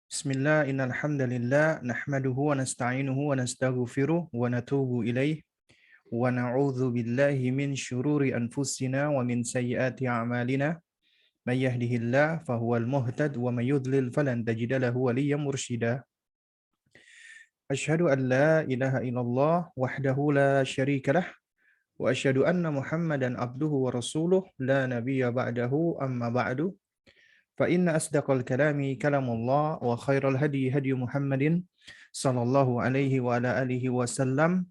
Bismillah, innal hamdalillah nahmaduhu wa nasta'inuhu wa nastaghfiruh wa natubu ilaih wa na'udzu billahi min syururi anfusina wa min sayyiati a'malina may yahdihillahu fahuwal muhtad wa may yudlil falan tajida lahu waliyyan mursyida. Asyhadu an la ilaha illallah wahdahu la syarika lah wa asyhadu anna Muhammadan abduhu wa rasuluh la nabiyya ba'dahu amma ba'du. فإن أصدق الكلام كلام الله وخير الهدي هدي محمد صلى الله عليه وعلى آله وسلم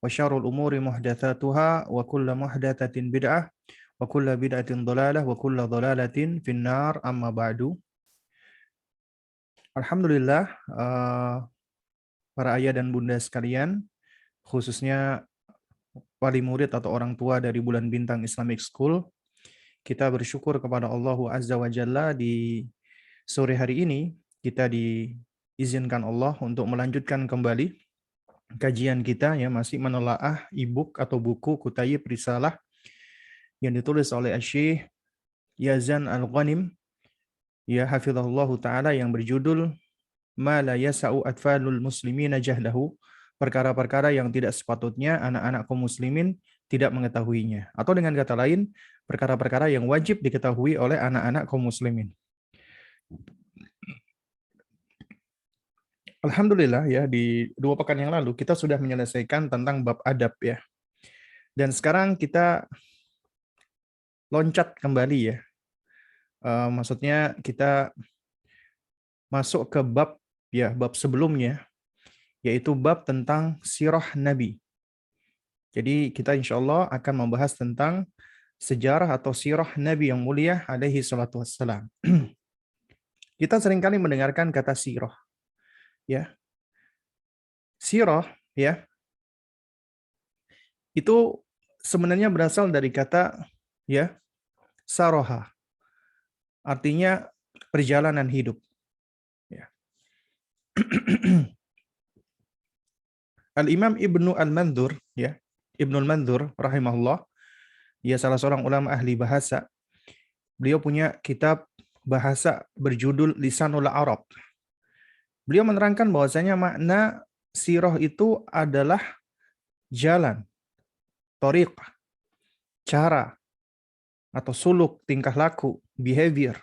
وشر الأمور محدثاتها وكل محدثة بدعة وكل بدعة ضلالة وكل ضلالة في النار أما بعد. Alhamdulillah, para ayah dan bunda sekalian, khususnya wali murid atau orang tua dari Bulan Bintang Islamic School, kita bersyukur kepada Allah Azza wa Jalla di sore hari ini kita diizinkan Allah untuk melanjutkan kembali kajian kita, ya, masih menelaah e-book atau buku Kutayib Risalah yang ditulis oleh Syekh Yazan Al-Ghanim, ya, hafizahullahu taala, yang berjudul Ma la yasa'u atfalul muslimina jahlahu, perkara-perkara yang tidak sepatutnya anak-anak kaum muslimin tidak mengetahuinya, atau dengan kata lain, perkara-perkara yang wajib diketahui oleh anak-anak kaum muslimin. Alhamdulillah, ya, di 2 pekan yang lalu kita sudah menyelesaikan tentang bab adab, ya. Dan sekarang kita loncat kembali, ya. Maksudnya kita masuk ke bab, ya, bab sebelumnya, yaitu bab tentang sirah Nabi. Jadi kita insya Allah akan membahas tentang sejarah atau sirah Nabi yang mulia alaihi salatu wassalam. Kita seringkali mendengarkan kata sirah, ya. Sirah, ya, itu sebenarnya berasal dari kata, ya, saroha, artinya perjalanan hidup, ya. Al-Imam Ibnu Al-Mandzur, ya, Ibnu Al-Mandzur rahimahullah, dia salah seorang ulama ahli bahasa. Beliau punya kitab bahasa berjudul Lisanul Arab. Beliau menerangkan bahwasanya makna sirah itu adalah jalan, thariq, cara atau suluk, tingkah laku, behavior,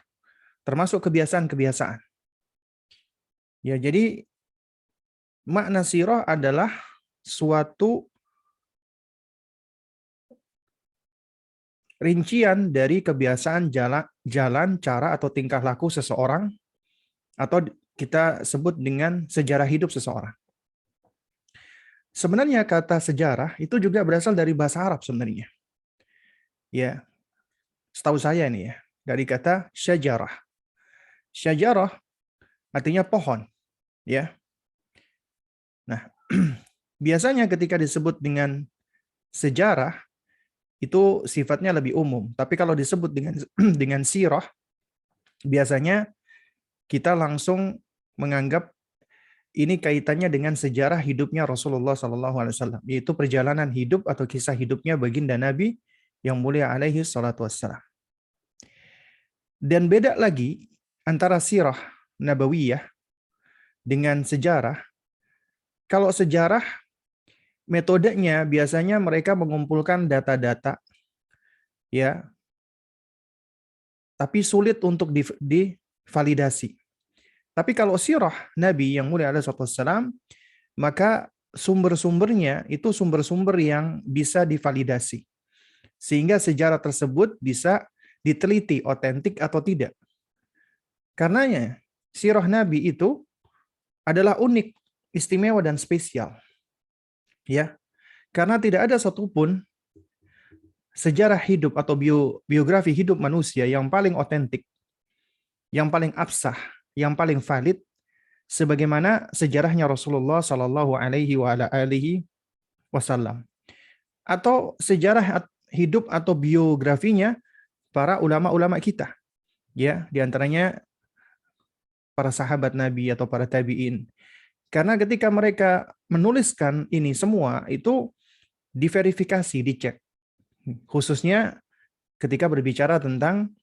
termasuk kebiasaan-kebiasaan. Ya, jadi makna sirah adalah suatu rincian dari kebiasaan jalan, cara atau tingkah laku seseorang, atau kita sebut dengan sejarah hidup seseorang. Sebenarnya kata sejarah itu juga berasal dari bahasa Arab sebenarnya. Ya, setahu saya nih, ya, dari kata syajarah. Syajarah artinya pohon, ya. Nah, biasanya ketika disebut dengan sejarah itu sifatnya lebih umum, tapi kalau disebut dengan dengan sirah, biasanya kita langsung menganggap ini kaitannya dengan sejarah hidupnya Rasulullah SAW, yaitu perjalanan hidup atau kisah hidupnya baginda Nabi yang mulia alaihi salatu wassalam. Dan beda lagi antara sirah nabawiyah dengan sejarah. Kalau sejarah, metodenya biasanya mereka mengumpulkan data-data, ya, tapi sulit untuk divalidasi. Tapi kalau sirah Nabi yang mulia alaihi salatu wassalam, maka sumber-sumbernya itu sumber-sumber yang bisa divalidasi. Sehingga sejarah tersebut bisa diteliti otentik atau tidak. Karenanya sirah Nabi itu adalah unik, istimewa dan spesial. Ya. Karena tidak ada satupun sejarah hidup atau biografi hidup manusia yang paling otentik, yang paling absah, yang paling valid sebagaimana sejarahnya Rasulullah Shallallahu Alaihi Wasallam, atau sejarah hidup atau biografinya para ulama-ulama kita, ya, diantaranya para sahabat Nabi atau para tabi'in. Karena ketika mereka menuliskan ini semua itu diverifikasi, dicek, khususnya ketika berbicara tentang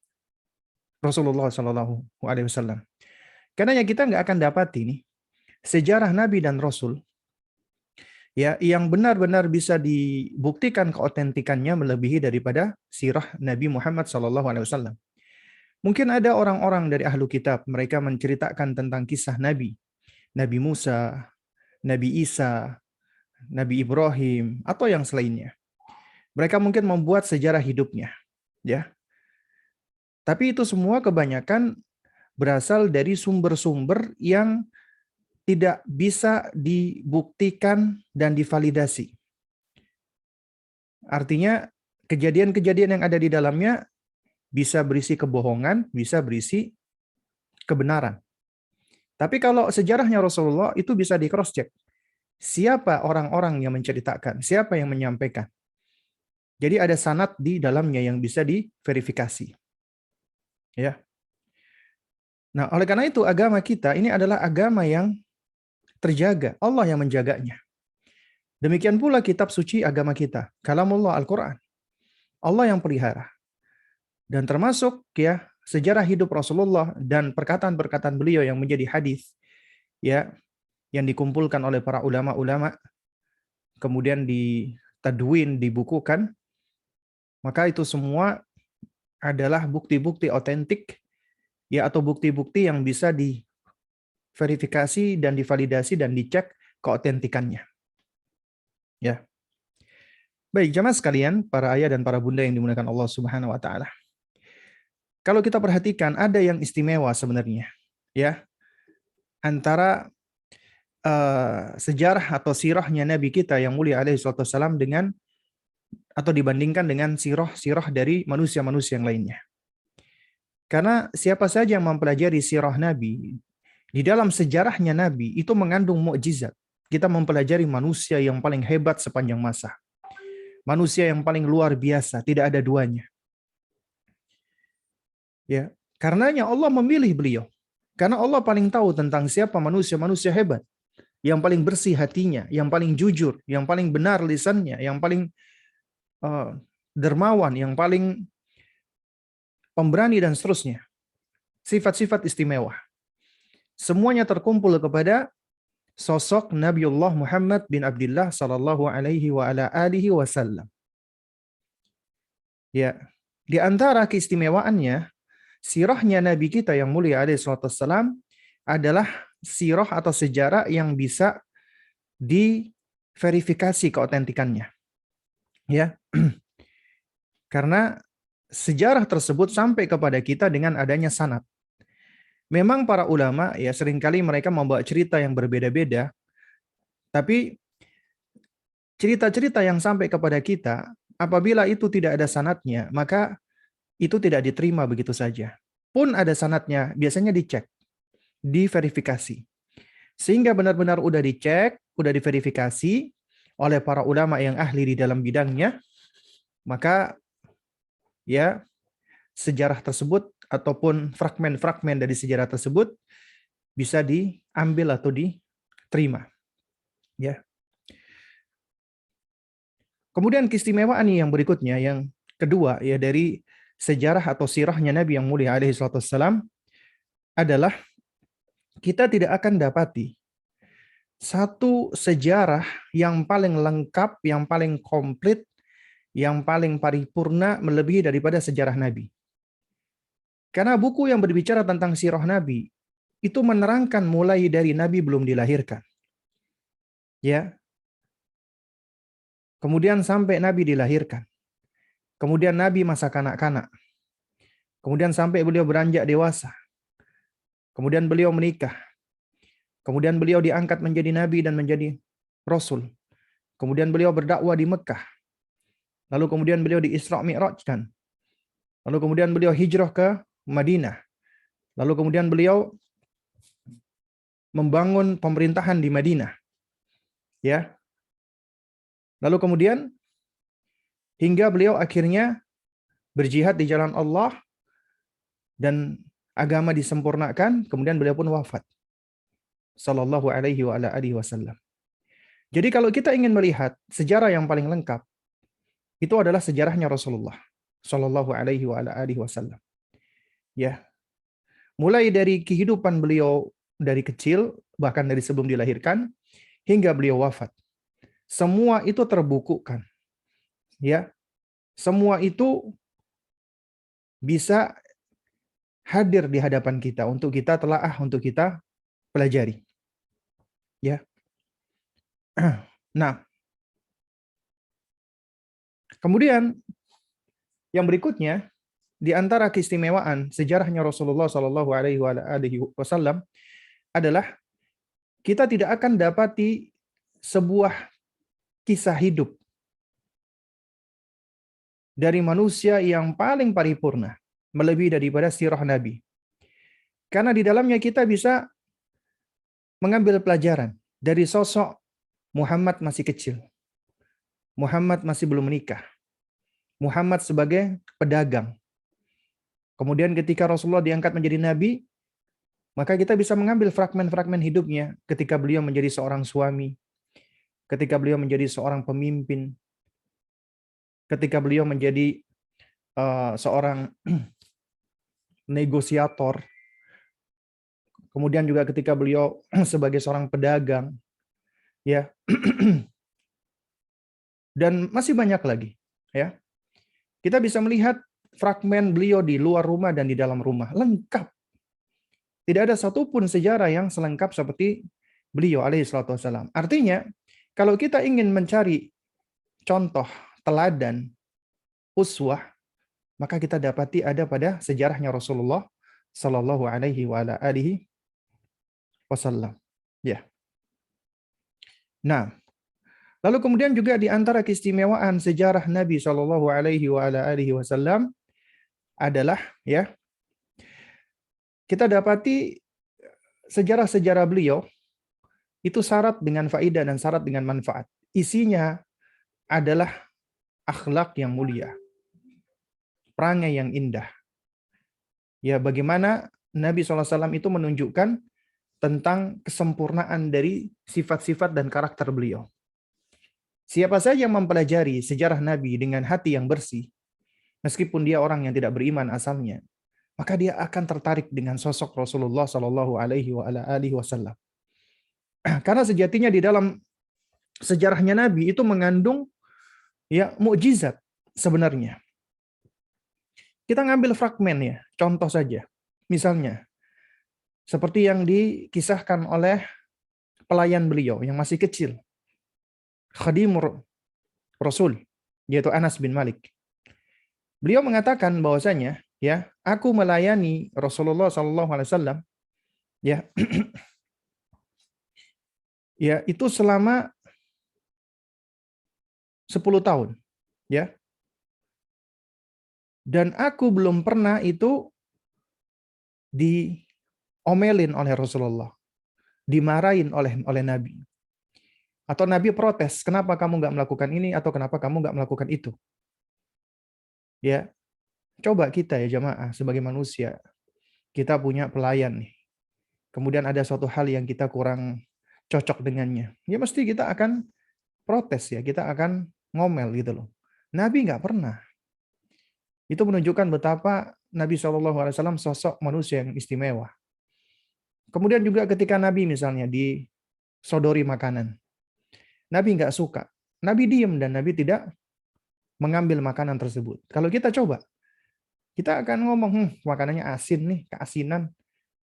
Rasulullah Shallallahu Alaihi Wasallam. Karena kita nggak akan dapati nih sejarah Nabi dan Rasul ya yang benar-benar bisa dibuktikan keotentikannya melebihi daripada sirah Nabi Muhammad Shallallahu Alaihi Wasallam. Mungkin ada orang-orang dari ahlu kitab, mereka menceritakan tentang kisah Nabi, Nabi Musa, Nabi Isa, Nabi Ibrahim, atau yang selainnya. Mereka mungkin membuat sejarah hidupnya, ya. Tapi itu semua kebanyakan berasal dari sumber-sumber yang tidak bisa dibuktikan dan divalidasi. Artinya kejadian-kejadian yang ada di dalamnya bisa berisi kebohongan, bisa berisi kebenaran. Tapi kalau sejarahnya Rasulullah itu bisa di cross check. Siapa orang-orang yang menceritakan, siapa yang menyampaikan. Jadi ada sanad di dalamnya yang bisa diverifikasi. Ya. Nah, oleh karena itu agama kita ini adalah agama yang terjaga, Allah yang menjaganya. Demikian pula kitab suci agama kita, kalamullah Al-Qur'an. Allah yang pelihara. Dan termasuk ya sejarah hidup Rasulullah dan perkataan-perkataan beliau yang menjadi hadis ya yang dikumpulkan oleh para ulama-ulama kemudian ditadwin, dibukukan, maka itu semua adalah bukti-bukti otentik ya atau bukti-bukti yang bisa diverifikasi dan divalidasi dan dicek keotentikannya. Ya. Baik, jamaah sekalian, para ayah dan para bunda yang dimuliakan Allah Subhanahu wa taala. Kalau kita perhatikan ada yang istimewa sebenarnya, ya, antara sejarah atau sirahnya Nabi kita yang mulia alaihi salatu wassalam dengan atau dibandingkan dengan sirah-sirah dari manusia-manusia yang lainnya. Karena siapa saja yang mempelajari sirah Nabi, di dalam sejarahnya Nabi itu mengandung mukjizat. Kita mempelajari manusia yang paling hebat sepanjang masa. Manusia yang paling luar biasa, tidak ada duanya. Ya, karenanya Allah memilih beliau. Karena Allah paling tahu tentang siapa manusia-manusia hebat. Yang paling bersih hatinya, yang paling jujur, yang paling benar lisannya, yang paling dermawan, yang paling pemberani dan seterusnya. Sifat-sifat istimewa. Semuanya terkumpul kepada sosok Nabiullah Muhammad bin Abdullah sallallahu alaihi wa ala alihi wasallam. Ya, di antara keistimewaannya sirahnya Nabi kita yang mulia alaihi salatu wassalam adalah sirah atau sejarah yang bisa diverifikasi keotentikannya. Ya. Karena sejarah tersebut sampai kepada kita dengan adanya sanad. Memang para ulama ya seringkali mereka membawa cerita yang berbeda-beda, tapi cerita-cerita yang sampai kepada kita apabila itu tidak ada sanadnya, maka itu tidak diterima begitu saja. Pun ada sanadnya, biasanya dicek, diverifikasi. Sehingga benar-benar udah dicek, udah diverifikasi oleh para ulama yang ahli di dalam bidangnya, maka ya sejarah tersebut ataupun fragmen-fragmen dari sejarah tersebut bisa diambil atau diterima. Ya. Kemudian keistimewaan yang berikutnya yang kedua ya dari sejarah atau sirahnya Nabi yang mulia alaihi salatu wassalam adalah kita tidak akan dapati satu sejarah yang paling lengkap, yang paling komplit, yang paling paripurna melebihi daripada sejarah Nabi. Karena buku yang berbicara tentang sirah Nabi itu menerangkan mulai dari Nabi belum dilahirkan. Ya. Kemudian sampai Nabi dilahirkan. Kemudian Nabi masa kanak-kanak. Kemudian sampai beliau beranjak dewasa. Kemudian beliau menikah. Kemudian beliau diangkat menjadi Nabi dan menjadi Rasul. Kemudian beliau berdakwah di Mekah. Lalu kemudian beliau di Isra Mi'rajkan. Lalu kemudian beliau hijrah ke Madinah. Lalu kemudian beliau membangun pemerintahan di Madinah. Ya. Lalu kemudian hingga beliau akhirnya berjihad di jalan Allah dan agama disempurnakan, kemudian beliau pun wafat. Sallallahu alaihi wa ala alihi wasallam. Jadi kalau kita ingin melihat sejarah yang paling lengkap, itu adalah sejarahnya Rasulullah sallallahu alaihi wa ala alihi wasallam. Ya, Mulai dari kehidupan beliau dari kecil, bahkan dari sebelum dilahirkan, hingga beliau wafat. Semua itu terbukukan. Ya, semua itu bisa hadir di hadapan kita untuk kita telaah, untuk kita pelajari. Ya. Nah, kemudian yang berikutnya di antara keistimewaan sejarahnya Rasulullah Shallallahu Alaihi Wasallam adalah kita tidak akan dapati sebuah kisah hidup dari manusia yang paling paripurna, melebihi daripada sirah Nabi. Karena di dalamnya kita bisa mengambil pelajaran dari sosok Muhammad masih kecil. Muhammad masih belum menikah. Muhammad sebagai pedagang. Kemudian ketika Rasulullah diangkat menjadi nabi, maka kita bisa mengambil fragmen-fragmen hidupnya ketika beliau menjadi seorang suami, ketika beliau menjadi seorang pemimpin, ketika beliau menjadi seorang negosiator, kemudian juga ketika beliau sebagai seorang pedagang, ya, dan masih banyak lagi, ya. Kita bisa melihat fragmen beliau di luar rumah dan di dalam rumah, lengkap. Tidak ada satupun sejarah yang selengkap seperti beliau alaihi salatu wassalam. Artinya, kalau kita ingin mencari contoh, teladan, uswah, maka kita dapati ada pada sejarahnya Rasulullah sallallahu alaihi wasallam. Ya. Nah, lalu kemudian juga di antara keistimewaan sejarah Nabi sallallahu alaihi wasallam adalah, ya, kita dapati sejarah-sejarah beliau itu syarat dengan faedah dan syarat dengan manfaat. Isinya adalah akhlak yang mulia, perangai yang indah. Ya, bagaimana Nabi SAW itu menunjukkan tentang kesempurnaan dari sifat-sifat dan karakter beliau. Siapa saja yang mempelajari sejarah Nabi dengan hati yang bersih, meskipun dia orang yang tidak beriman asalnya, maka dia akan tertarik dengan sosok Rasulullah Shallallahu Alaihi Wasallam. Karena sejatinya di dalam sejarahnya Nabi itu mengandung, ya, mukjizat sebenarnya. Kita ngambil fragmen, ya, contoh saja. Misalnya, seperti yang dikisahkan oleh pelayan beliau yang masih kecil, Khadimur Rasul, yaitu Anas bin Malik. Beliau mengatakan bahwasanya, ya, aku melayani Rasulullah SAW, ya, ya, itu selama 10 tahun, ya. Dan aku belum pernah itu diomelin oleh Rasulullah, dimarahin oleh Nabi. Atau Nabi protes, kenapa kamu nggak melakukan ini, atau kenapa kamu nggak melakukan itu. Ya, coba kita, ya jamaah, sebagai manusia, kita punya pelayan nih. Kemudian ada suatu hal yang kita kurang cocok dengannya. Ya mesti kita akan protes, ya, kita akan ngomel gitu loh. Nabi nggak pernah. Itu menunjukkan betapa Nabi SAW sosok manusia yang istimewa. Kemudian juga ketika Nabi misalnya disodori makanan, Nabi nggak suka. Nabi diam dan Nabi tidak mengambil makanan tersebut. Kalau kita coba, kita akan ngomong, makanannya asin nih, keasinan.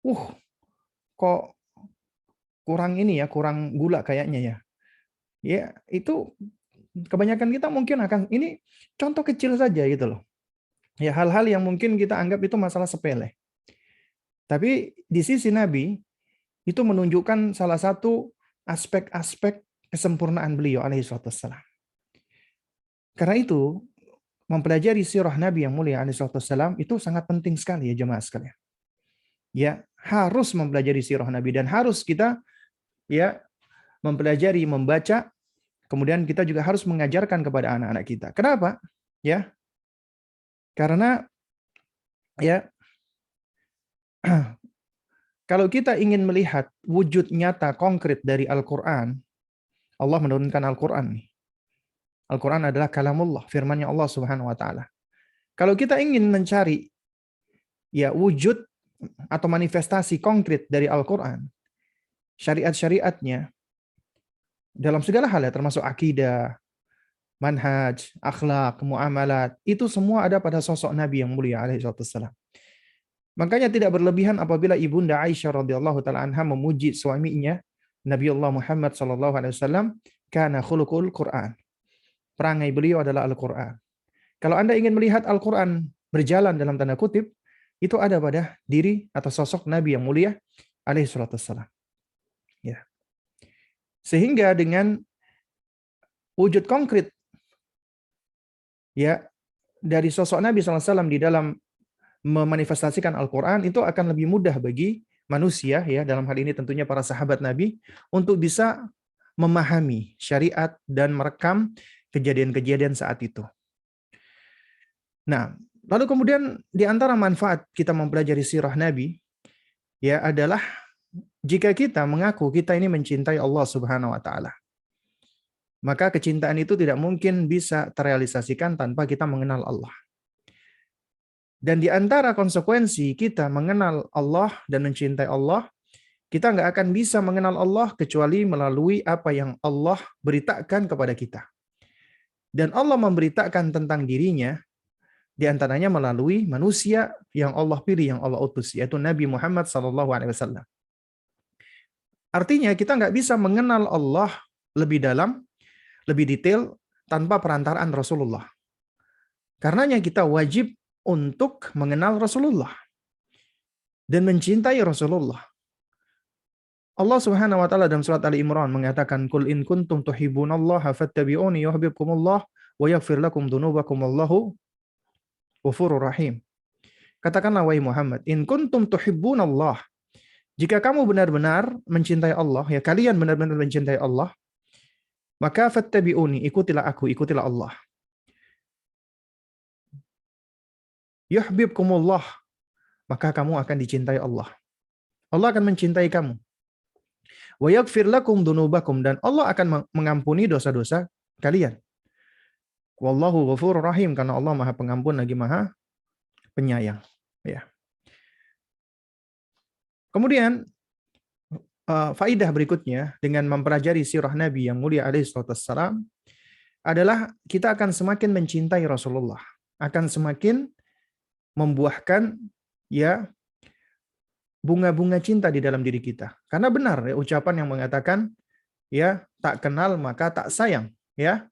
Kok kurang ini ya, kurang gula kayaknya ya. Ya, itu kebanyakan kita mungkin akan, ini contoh kecil saja gitu loh. Ya, hal-hal yang mungkin kita anggap itu masalah sepele. Tapi di sisi Nabi, itu menunjukkan salah satu aspek-aspek kesempurnaan beliau alaihi wassalam. Karena itu, mempelajari sirah Nabi yang mulia alaihi wassalam itu sangat penting sekali, ya jemaah sekalian. Ya, harus mempelajari sirah Nabi dan harus kita, ya, mempelajari, membaca, kemudian kita juga harus mengajarkan kepada anak-anak kita. Kenapa? Ya, karena, ya, kalau kita ingin melihat wujud nyata konkret dari Al-Quran, Allah menurunkan Al-Quran. Al-Quran adalah kalamullah, firman-Nya Allah Subhanahu wa taala. Kalau kita ingin mencari, ya, wujud atau manifestasi konkret dari Al-Quran, syariat-syariatnya, dalam segala hal ya, termasuk akidah, manhaj, akhlak, muamalat, itu semua ada pada sosok Nabi yang mulia alaihi wassalam. Makanya tidak berlebihan apabila Ibunda Aisyah radhiyallahu taala anha memuji suaminya Nabiullah Muhammad sallallahu alaihi wasallam, kana khuluqul Quran. Perangai beliau adalah Al-Quran. Kalau Anda ingin melihat Al-Quran berjalan dalam tanda kutip, itu ada pada diri atau sosok Nabi yang mulia alaihi salatu wassalam. Ya. Sehingga dengan wujud konkret ya dari sosok Nabi SAW di dalam memanifestasikan Al-Quran, itu akan lebih mudah bagi manusia, ya dalam hal ini tentunya para sahabat Nabi, untuk bisa memahami syariat dan merekam kejadian-kejadian saat itu. Nah, lalu kemudian di antara manfaat kita mempelajari sirah Nabi ya adalah jika kita mengaku kita ini mencintai Allah Subhanahu wa taala, maka kecintaan itu tidak mungkin bisa terrealisasikan tanpa kita mengenal Allah. Dan di antara konsekuensi kita mengenal Allah dan mencintai Allah, kita nggak akan bisa mengenal Allah kecuali melalui apa yang Allah beritakan kepada kita. Dan Allah memberitakan tentang dirinya di antaranya melalui manusia yang Allah pilih, yang Allah utus, yaitu Nabi Muhammad SAW. Artinya kita nggak bisa mengenal Allah lebih dalam, lebih detail tanpa perantaraan Rasulullah. Karenanya kita wajib untuk mengenal Rasulullah dan mencintai Rasulullah. Allah Subhanahu wa taala dalam surat Ali Imran mengatakan, "Qul in kuntum tuhibbunallaha fattabi'uni yuhibbukumullah wa yaghfir lakum dzunubakum wallahu ghafurur rahim." Katakanlah wahai Muhammad, in kuntum tuhibbunallah, jika kamu benar-benar mencintai Allah, ya kalian benar-benar mencintai Allah, maka fattabi'uni, ikutilah aku, ikutilah Allah. Yuhibbukumullah, maka kamu akan dicintai Allah. Allah akan mencintai kamu. Wa yaghfir lakum dzunubakum, dan Allah akan mengampuni dosa-dosa kalian. Wallahu ghafurur rahim, karena Allah Maha Pengampun lagi Maha Penyayang. Ya. Kemudian faidah berikutnya dengan mempelajari sirah Nabi yang mulia alaihi wassalam adalah kita akan semakin mencintai Rasulullah, akan semakin membuahkan ya bunga-bunga cinta di dalam diri kita. Karena benar ya ucapan yang mengatakan ya tak kenal maka tak sayang, ya.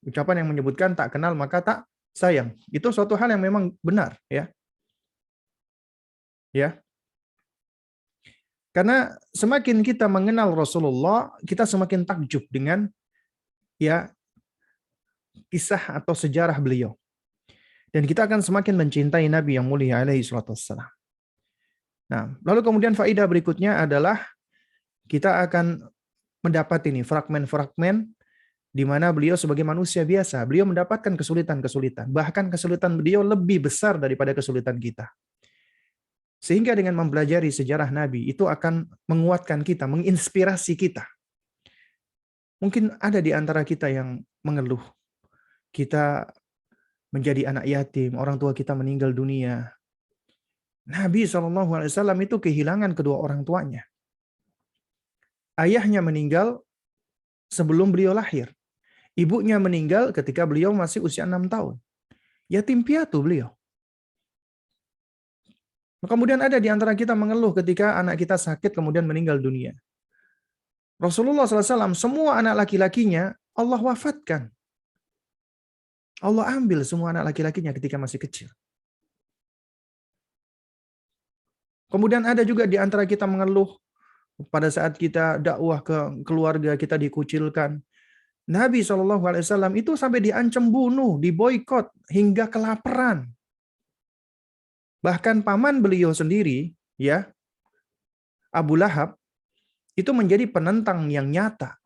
Ucapan yang menyebutkan tak kenal maka tak sayang. Itu suatu hal yang memang benar, ya. Ya. Karena semakin kita mengenal Rasulullah, kita semakin takjub dengan ya kisah atau sejarah beliau. Dan kita akan semakin mencintai Nabi yang mulia alaihi salatu wassalam. Nah, lalu kemudian faedah berikutnya adalah kita akan mendapat ini fragmen-fragmen di mana beliau sebagai manusia biasa, beliau mendapatkan kesulitan-kesulitan. Bahkan kesulitan beliau lebih besar daripada kesulitan kita. Sehingga dengan mempelajari sejarah Nabi, itu akan menguatkan kita, menginspirasi kita. Mungkin ada di antara kita yang mengeluh. Kita menjadi anak yatim, orang tua kita meninggal dunia. Nabi SAW itu kehilangan kedua orang tuanya. Ayahnya meninggal sebelum beliau lahir. Ibunya meninggal ketika beliau masih usia 6 tahun. Yatim piatu beliau. Kemudian ada di antara kita mengeluh ketika anak kita sakit kemudian meninggal dunia. Rasulullah SAW, semua anak laki-lakinya Allah wafatkan. Allah ambil semua anak laki-lakinya ketika masih kecil. Kemudian ada juga di antara kita mengeluh pada saat kita dakwah ke keluarga kita dikucilkan. Nabi SAW itu sampai diancam bunuh, diboikot, hingga kelaparan. Bahkan paman beliau sendiri, ya, Abu Lahab, itu menjadi penentang yang nyata.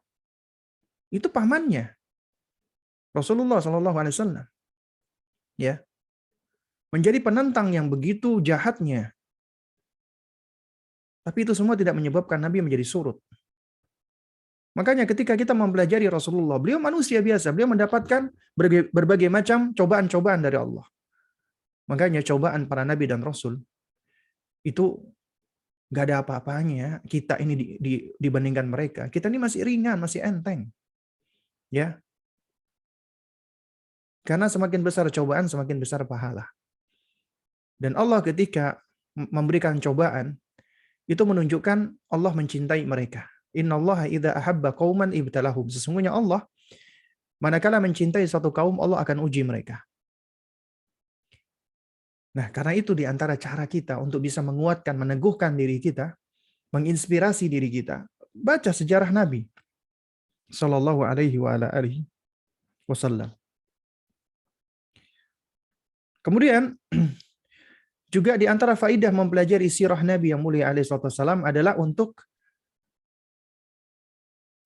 Itu pamannya, Rasulullah SAW, ya, menjadi penentang yang begitu jahatnya. Tapi itu semua tidak menyebabkan Nabi menjadi surut. Makanya ketika kita mempelajari Rasulullah, beliau manusia biasa, beliau mendapatkan berbagai macam cobaan-cobaan dari Allah. Makanya cobaan para nabi dan rasul Itu nggak ada apa-apanya kita ini dibandingkan mereka. Kita ini masih ringan, masih enteng. Ya, karena semakin besar cobaan, semakin besar pahala. Dan Allah ketika memberikan cobaan, itu menunjukkan Allah mencintai mereka. Innallaha idza ahabba qauman ibtalahum. Sesungguhnya Allah manakala mencintai suatu kaum, Allah akan uji mereka. Nah, karena itu di antara cara kita untuk bisa menguatkan, meneguhkan diri kita, menginspirasi diri kita, baca sejarah Nabi sallallahu alaihi wa ala alihi wasallam. Kemudian juga di antara faidah mempelajari sirah Nabi yang mulia alaihi wasallam adalah untuk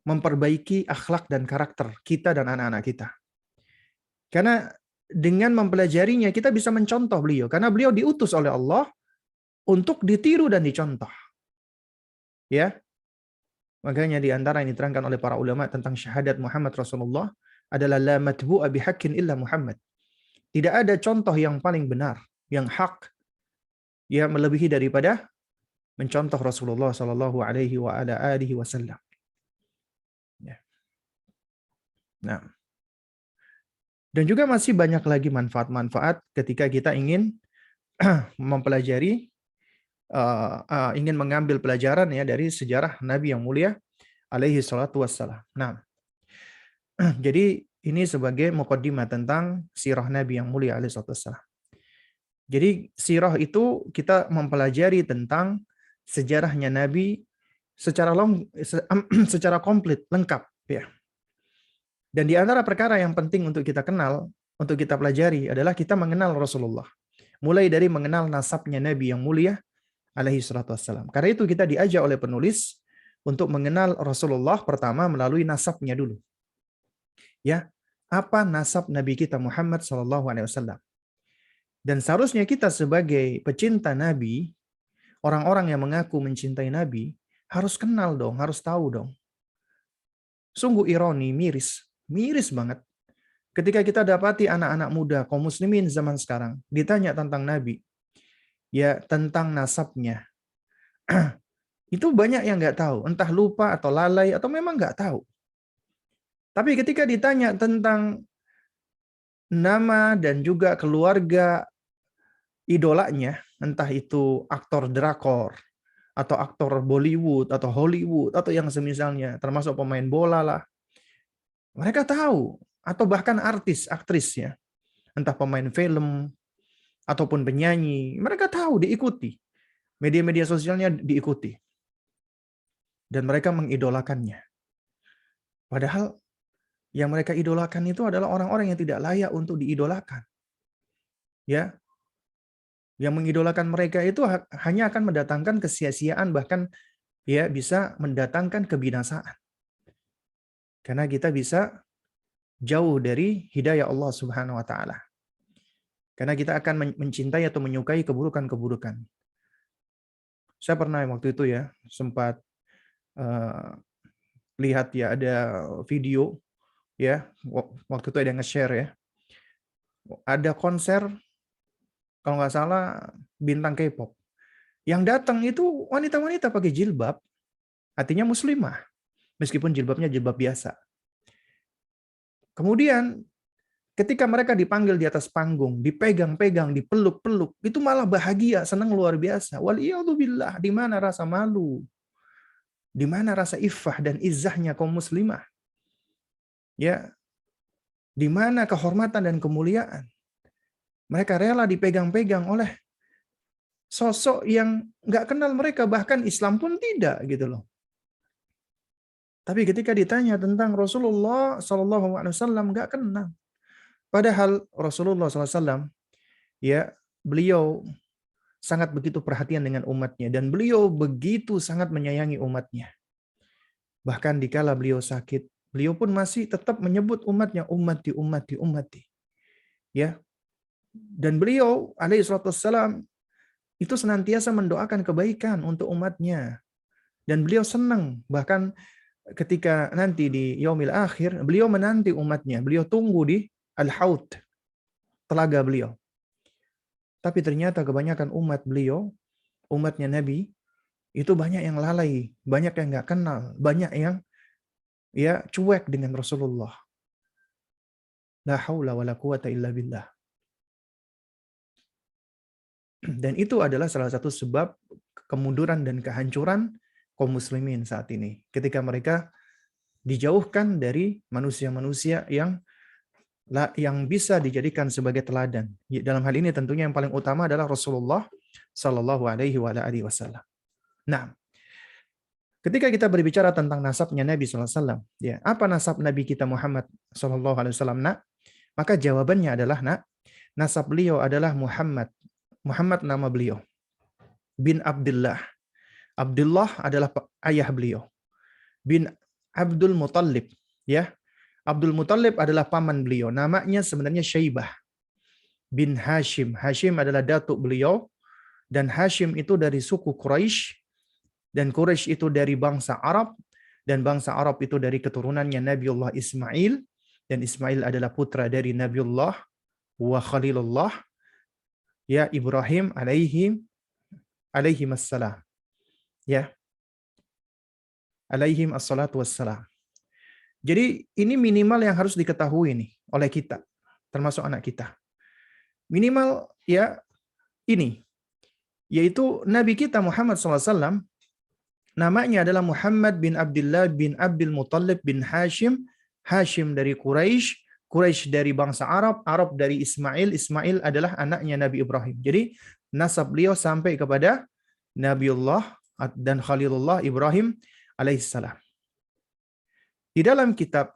memperbaiki akhlak dan karakter kita dan anak-anak kita. Karena dengan mempelajarinya kita bisa mencontoh beliau. Karena beliau diutus oleh Allah untuk ditiru dan dicontoh. Ya, makanya di antara yang diterangkan oleh para ulama tentang syahadat Muhammad Rasulullah adalah la matbu'a bihaqqin illa Muhammad. Tidak ada contoh yang paling benar, yang hak, yang melebihi daripada mencontoh Rasulullah sallallahu alaihi wa ala alihi wasallam. Ya. Nah, dan juga masih banyak lagi manfaat-manfaat ketika kita ingin mempelajari, ingin mengambil pelajaran ya dari sejarah Nabi yang mulia alaihi salatu wassalam. Nah, jadi ini sebagai muqaddimah tentang sirah Nabi yang mulia alaihi salatu wassalam. Jadi sirah itu kita mempelajari tentang sejarahnya Nabi secara komplit, lengkap ya. Dan di antara perkara yang penting untuk kita kenal, untuk kita pelajari adalah kita mengenal Rasulullah. Mulai dari mengenal nasabnya Nabi yang mulia alaihi salatu wassalam. Karena itu kita diajak oleh penulis untuk mengenal Rasulullah pertama melalui nasabnya dulu. Ya, apa nasab Nabi kita Muhammad sallallahu alaihi wasallam? Dan seharusnya kita sebagai pecinta Nabi, orang-orang yang mengaku mencintai Nabi, harus kenal dong, harus tahu dong. Sungguh ironi, miris banget. Ketika kita dapati anak-anak muda, kaum muslimin zaman sekarang, ditanya tentang Nabi, ya tentang nasabnya. Itu banyak yang nggak tahu, entah lupa atau lalai atau memang nggak tahu. Tapi ketika ditanya tentang nama dan juga keluarga idolanya, entah itu aktor drakor, atau aktor Bollywood, atau Hollywood, atau yang semisalnya, termasuk pemain bola lah. Mereka tahu, atau bahkan artis, aktris ya, entah pemain film, ataupun penyanyi, mereka tahu, diikuti. Media-media sosialnya diikuti. Dan mereka mengidolakannya. Padahal yang mereka idolakan itu adalah orang-orang yang tidak layak untuk diidolakan. Ya, yang mengidolakan mereka itu hanya akan mendatangkan kesia-siaan, bahkan ya bisa mendatangkan kebinasaan. Karena kita bisa jauh dari hidayah Allah Subhanahu wa taala. Karena kita akan mencintai atau menyukai keburukan-keburukan. Saya pernah waktu itu ya sempat lihat ya ada video ya, waktu itu ada yang nge-share ya. Ada konser kalau nggak salah bintang K-pop. Yang datang itu wanita-wanita pakai jilbab, artinya muslimah. Meskipun jilbabnya jilbab biasa. Kemudian ketika mereka dipanggil di atas panggung, dipegang-pegang, dipeluk-peluk, itu malah bahagia, senang luar biasa. Waliyadzubillah, di mana rasa malu? Di mana rasa iffah dan izzahnya kaum muslimah? Ya, di mana kehormatan dan kemuliaan? Mereka rela dipegang-pegang oleh sosok yang nggak kenal mereka, bahkan Islam pun tidak gitu loh. Tapi ketika ditanya tentang Rasulullah SAW nggak kenal. Padahal Rasulullah SAW ya beliau sangat begitu perhatian dengan umatnya dan beliau begitu sangat menyayangi umatnya. Bahkan dikala beliau sakit, beliau pun masih tetap menyebut umatnya ummati ummati ummati. Ya. Dan beliau alaihi wassalam itu senantiasa mendoakan kebaikan untuk umatnya. Dan beliau senang bahkan ketika nanti di yaumil akhir beliau menanti umatnya, beliau tunggu di al-haud, telaga beliau. Tapi ternyata kebanyakan umat beliau, umatnya Nabi itu banyak yang lalai, banyak yang nggak kenal, banyak yang ya cuek dengan Rasulullah. La haula wala quwata illa billah. Dan itu adalah salah satu sebab kemunduran dan kehancuran kaum muslimin saat ini. Ketika mereka dijauhkan dari manusia-manusia yang bisa dijadikan sebagai teladan. Dalam hal ini tentunya yang paling utama adalah Rasulullah Sallallahu Alaihi Wasallam. Nah, ketika kita berbicara tentang nasabnya Nabi Sallallahu Alaihi Wasallam, ya, apa nasab Nabi kita Muhammad Sallallahu Alaihi Wasallam? Nak, maka jawabannya adalah nasab beliau adalah Muhammad. Muhammad nama beliau. Bin Abdullah. Abdullah adalah ayah beliau. Bin Abdul Muttalib, ya. Abdul Muttalib adalah paman beliau. Namanya sebenarnya Syaibah bin Hashim. Hashim adalah datuk beliau. Dan Hashim itu dari suku Quraisy. Dan Quraisy itu dari bangsa Arab. Dan bangsa Arab itu dari keturunannya Nabiullah Ismail. Dan Ismail adalah putra dari Nabiullah wa Khalilullah, ya, Ibrahim alaihim assalam. Ya. Alaihim assalatu wassalam. Jadi ini minimal yang harus diketahui nih oleh kita, termasuk anak kita. Minimal ya ini, yaitu Nabi kita Muhammad SAW, namanya adalah Muhammad bin Abdullah bin Abdul Muttalib bin Hashim. Hashim dari Quraisy, Quraisy dari bangsa Arab, Arab dari Ismail, Ismail adalah anaknya Nabi Ibrahim. Jadi nasab beliau sampai kepada Nabiullah dan Khalilullah Ibrahim alaihissalam. Di dalam kitab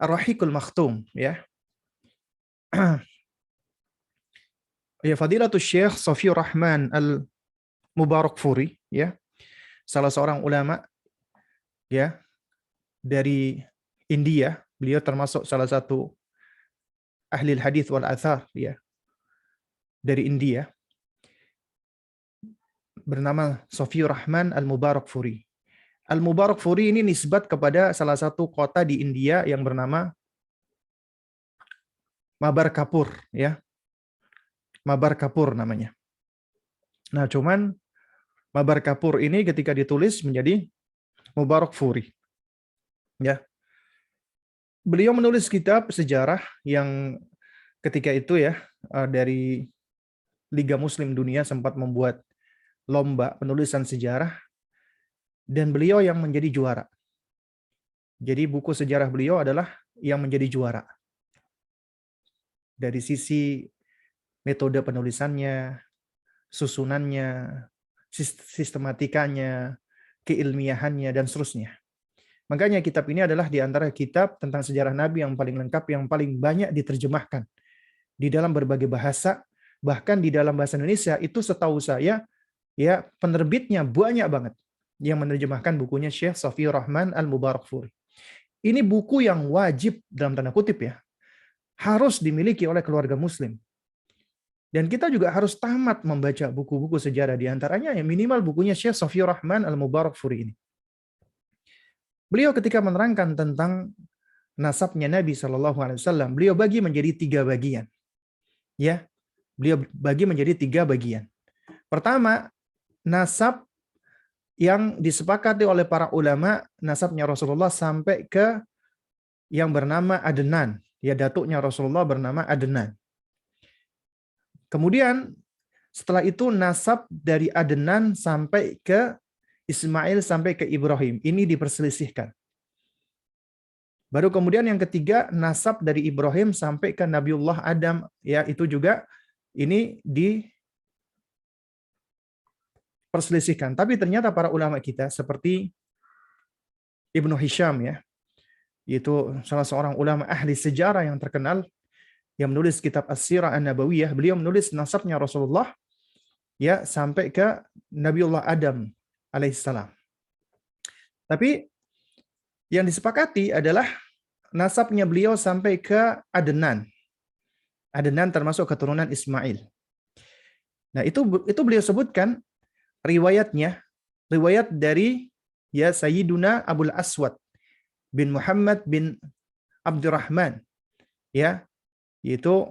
Ar-Rahiqul Makhtum, ya, ya, Fadilatul Syekh Safiur Rahman Al-Mubarakfuri, ya, salah seorang ulama, ya, dari India. Beliau termasuk salah satu ahli hadis wal athar, ya, dari India, bernama Safiur Rahman Al-Mubarakfuri. Al-Mubarakfuri ini nisbat kepada salah satu kota di India yang bernama Mabarkapur, ya. Mabarkapur namanya. Nah, cuman Mabarkapur ini ketika ditulis menjadi Mubarakfuri. Ya. Beliau menulis kitab sejarah yang ketika itu, ya, dari Liga Muslim Dunia sempat membuat lomba penulisan sejarah dan beliau yang menjadi juara. Jadi buku sejarah beliau adalah yang menjadi juara. Dari sisi metode penulisannya, susunannya, sistematikanya, keilmiahannya, dan seterusnya. Makanya kitab ini adalah di antara kitab tentang sejarah Nabi yang paling lengkap, yang paling banyak diterjemahkan di dalam berbagai bahasa. Bahkan di dalam bahasa Indonesia itu setahu saya, ya, penerbitnya banyak banget yang menerjemahkan bukunya Syekh Safiur Rahman Al-Mubarakfuri. Ini buku yang wajib dalam tanda kutip, ya, harus dimiliki oleh keluarga muslim. Dan kita juga harus tamat membaca buku-buku sejarah, di antaranya yang minimal bukunya Syekh Safiur Rahman Al-Mubarakfuri ini. Beliau ketika menerangkan tentang nasabnya Nabi SAW, beliau bagi menjadi 3 bagian. Ya, beliau bagi menjadi 3 bagian. Pertama, nasab yang disepakati oleh para ulama, nasabnya Rasulullah sampai ke yang bernama Adnan. Ya, datuknya Rasulullah bernama Adnan. Kemudian setelah itu nasab dari Adnan sampai ke Ismail sampai ke Ibrahim. Ini diperselisihkan. Baru kemudian yang ketiga, nasab dari Ibrahim sampai ke Nabiullah Adam. Ya, itu juga ini diperselisihkan. Tapi ternyata para ulama kita seperti Ibnu Hisham, ya, yaitu salah seorang ulama ahli sejarah yang terkenal, yang menulis kitab As-Sirah An-Nabawiyah. Beliau menulis nasabnya Rasulullah, ya, sampai ke Nabiullah Adam alaihissalam. Tapi yang disepakati adalah nasabnya beliau sampai ke Adnan. Adnan termasuk keturunan Ismail. Nah, itu beliau sebutkan riwayatnya, riwayat dari, ya, Sayyiduna Abul Aswad bin Muhammad bin Abdurrahman, ya, yaitu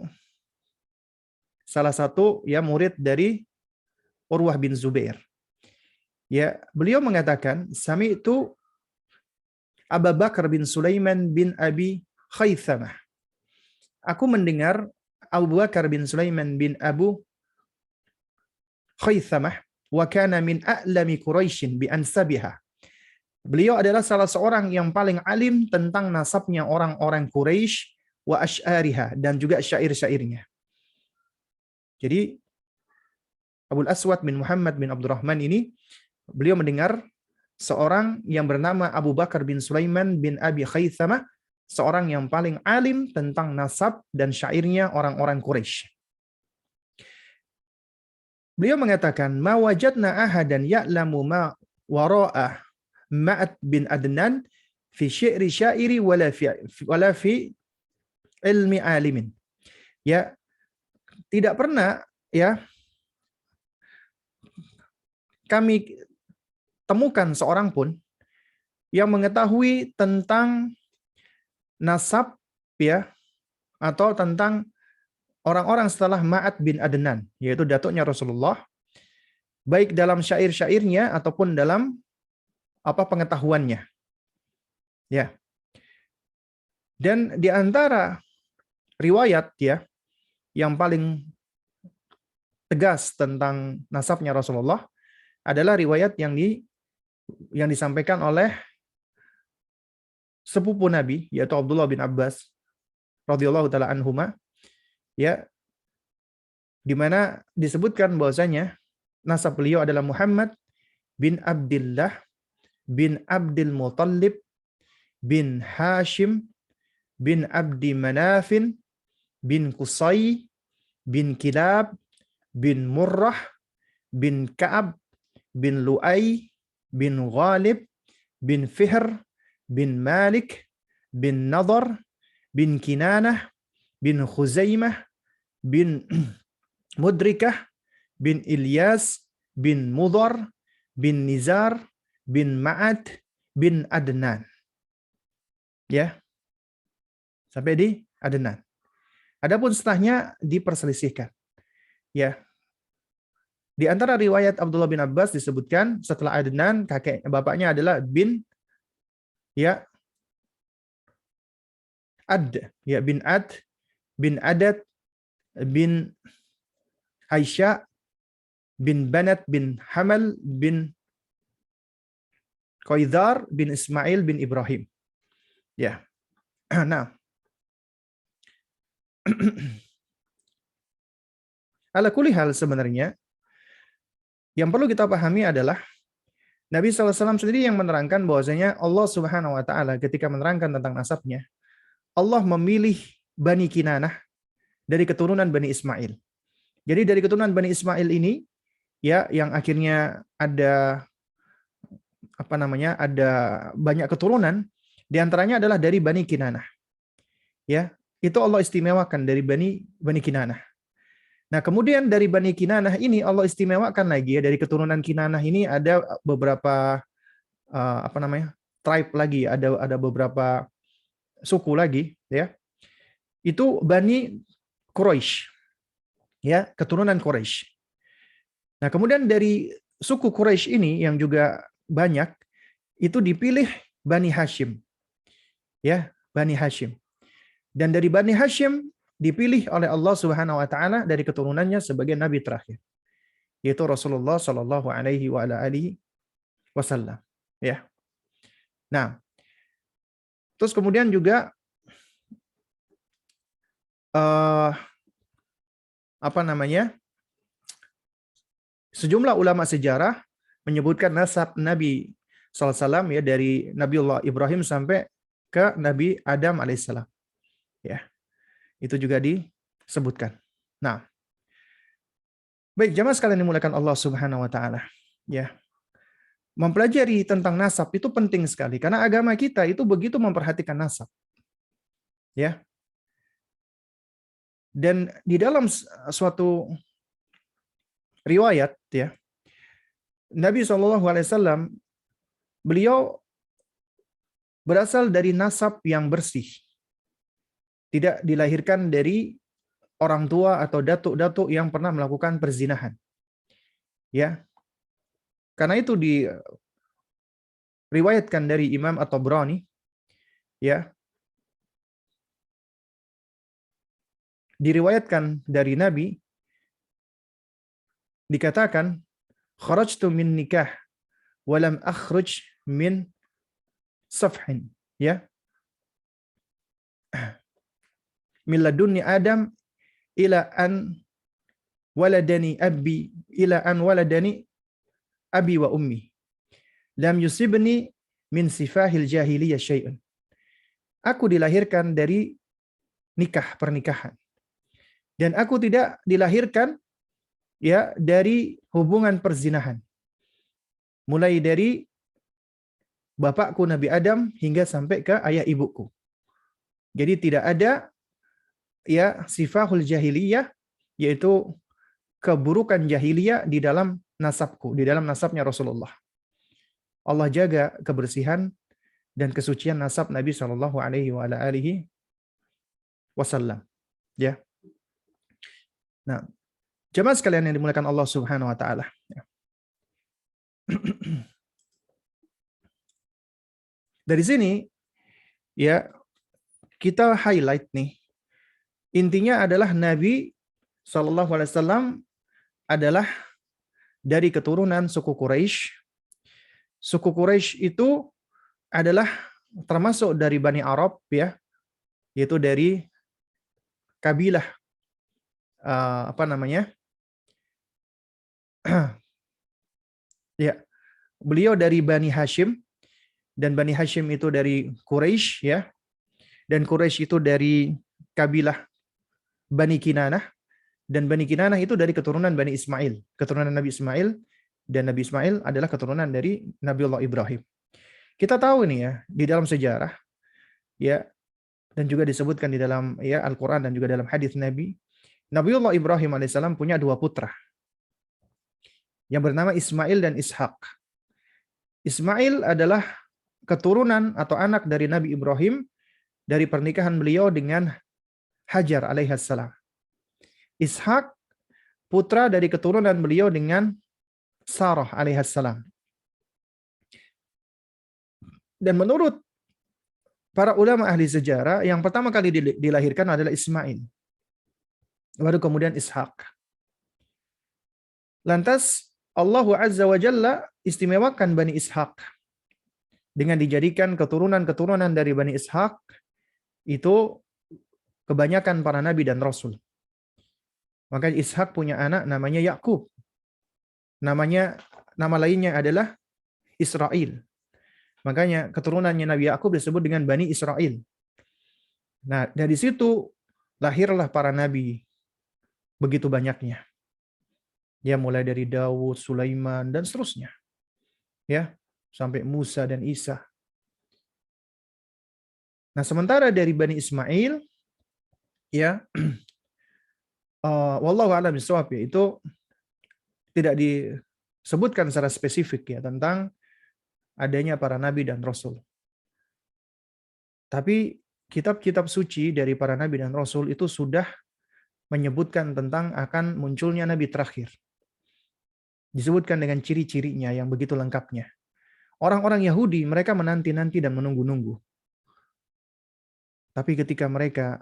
salah satu, ya, murid dari Urwah bin Zubair. Ya, beliau mengatakan, sami'tu Abu Bakar bin Sulaiman bin Abi Khaythamah. Aku mendengar Abu Bakar bin Sulaiman bin Abu Khaythamah wa kana min a'lami Quraisyin bi ansabiha. Beliau adalah salah seorang yang paling alim tentang nasabnya orang-orang Quraisy wa asy'ariha, dan juga syair-syairnya. Jadi Abul Aswad bin Muhammad bin Abdurrahman ini, beliau mendengar seorang yang bernama Abu Bakar bin Sulaiman bin Abi Khaythamah, seorang yang paling alim tentang nasab dan syairnya orang-orang Quraisy. Beliau mengatakan, ma wajadna ahadan ya'lamu ma wara'a Ma'at bin Adnan fi syi'ri syairi wala fi ilmi alimin. Ya, tidak pernah ya kami temukan seorang pun yang mengetahui tentang nasab ya, atau tentang orang-orang setelah Ma'at bin Adnan, yaitu datuknya Rasulullah, baik dalam syair-syairnya ataupun dalam pengetahuannya. Ya. Dan di antara riwayat ya yang paling tegas tentang nasabnya Rasulullah adalah riwayat yang disampaikan oleh sepupu Nabi, yaitu Abdullah bin Abbas radhiyallahu taala anhuma, ya, di mana disebutkan bahwasanya nasab beliau adalah Muhammad bin Abdullah bin Abdul Muttalib bin Hashim bin Abdi Manafin bin Qusay bin Kilab bin Murrah bin Ka'ab bin Lu'ay bin Ghalib bin Fihr bin Malik bin Nadar bin Kinanah bin Khuzaimah bin Mudrikah bin Ilyas bin Mudhar bin Nizar bin Ma'ad bin Adnan. Ya. Sampai di Adnan. Adapun setelahnya diperselisihkan. Ya. Di antara riwayat Abdullah bin Abbas disebutkan setelah Adnan kakek bapaknya adalah bin ya Ad, ya bin Ad bin Adad bin Aisyah bin Banat bin Hamal bin Qaidar bin Ismail bin Ibrahim. Ya. Nah. Ala kulli hal sebenarnya yang perlu kita pahami adalah Nabi SAW sendiri yang menerangkan bahwasanya Allah Subhanahu wa taala ketika menerangkan tentang nasabnya, Allah memilih Bani Kinanah dari keturunan Bani Ismail. Jadi dari keturunan Bani Ismail ini ya yang akhirnya ada ada banyak keturunan, di antaranya adalah dari Bani Kinanah. Ya, itu Allah istimewakan dari Bani Kinanah. Nah, kemudian dari Bani Kinanah ini Allah istimewakan lagi ya, dari keturunan Kinanah ini ada beberapa tribe lagi, ada beberapa suku lagi ya. Itu Bani Quraisy. Ya, keturunan Quraisy. Nah, kemudian dari suku Quraisy ini yang juga banyak, itu dipilih Bani Hashim. Ya, Bani Hashim. Dan dari Bani Hashim dipilih oleh Allah Subhanahu wa taala dari keturunannya sebagai nabi terakhir, yaitu Rasulullah sallallahu alaihi wa ala alihi wasallam. Ya. Nah, terus kemudian juga sejumlah ulama sejarah menyebutkan nasab Nabi SAW ya dari Nabiullah Ibrahim sampai ke Nabi Adam alaihissalam. Ya. Itu juga disebutkan. Nah, baik jamaah sekalian dimuliakan Allah Subhanahu wa taala. Ya. Mempelajari tentang nasab itu penting sekali karena agama kita itu begitu memperhatikan nasab. Ya. Dan di dalam suatu riwayat ya, Nabi SAW beliau berasal dari nasab yang bersih. Tidak dilahirkan dari orang tua atau datuk-datuk yang pernah melakukan perzinahan. Ya. Karena itu diriwayatkan dari Imam At-Tabrani, ya. Diriwayatkan dari Nabi dikatakan kharajtu min nikah wa lam akhruj min safhin, ya. Min ladunni Adam ila an waladani abi wa ummi. Lam yusibni min sifahil jahiliyah syai'un. Aku dilahirkan dari pernikahan. Dan aku tidak dilahirkan ya dari hubungan perzinahan. Mulai dari bapakku Nabi Adam hingga sampai ke ayah ibuku. Jadi tidak ada ya sifahul jahiliyah, yaitu keburukan jahiliyah di dalam nasabku, di dalam nasabnya Rasulullah. Allah jaga kebersihan dan kesucian nasab Nabi Shallallahu Alaihi Wasallam. Ya. Nah, jemaah sekalian yang dimuliakan Allah Subhanahu Wa Taala. Dari sini, ya kita highlight nih. Intinya adalah Nabi Shallallahu Alaihi Wasallam adalah dari keturunan suku Quraisy. Suku Quraisy itu adalah termasuk dari Bani Arab, ya, yaitu dari kabilah ya, beliau dari Bani Hashim, dan Bani Hashim itu dari Quraisy, ya, dan Quraisy itu dari kabilah Bani Kinanah, dan Bani Kinanah itu dari keturunan Bani Ismail, keturunan Nabi Ismail, dan Nabi Ismail adalah keturunan dari Nabiullah Ibrahim. Kita tahu nih ya, di dalam sejarah, ya, dan juga disebutkan di dalam ya Al-Quran dan juga dalam hadis Nabi, Nabiullah Ibrahim alaihissalam punya 2 putra yang bernama Ismail dan Ishak. Ismail adalah keturunan atau anak dari Nabi Ibrahim dari pernikahan beliau dengan Hajar alaihissalam. Ishak putra dari keturunan beliau dengan Sarah alaihissalam. Dan menurut para ulama ahli sejarah, yang pertama kali dilahirkan adalah Ismail. Baru kemudian Ishak. Lantas Allah Azza wa Jalla istimewakan Bani Ishak dengan dijadikan keturunan-keturunan dari Bani Ishak itu kebanyakan para nabi dan rasul. Maka Ishak punya anak namanya Yakub. Nama lainnya adalah Israel. Makanya keturunannya Nabi Yakub disebut dengan Bani Israel. Nah, dari situ lahirlah para nabi begitu banyaknya. Ya, mulai dari Daud, Sulaiman, dan seterusnya. Ya, sampai Musa dan Isa. Nah, sementara dari Bani Ismail, ya, wallahu a'lam bishawab, ya, itu tidak disebutkan secara spesifik ya tentang adanya para nabi dan rasul. Tapi kitab-kitab suci dari para nabi dan rasul itu sudah menyebutkan tentang akan munculnya nabi terakhir. Disebutkan dengan ciri-cirinya yang begitu lengkapnya. Orang-orang Yahudi mereka menanti-nanti dan menunggu-nunggu. Tapi ketika mereka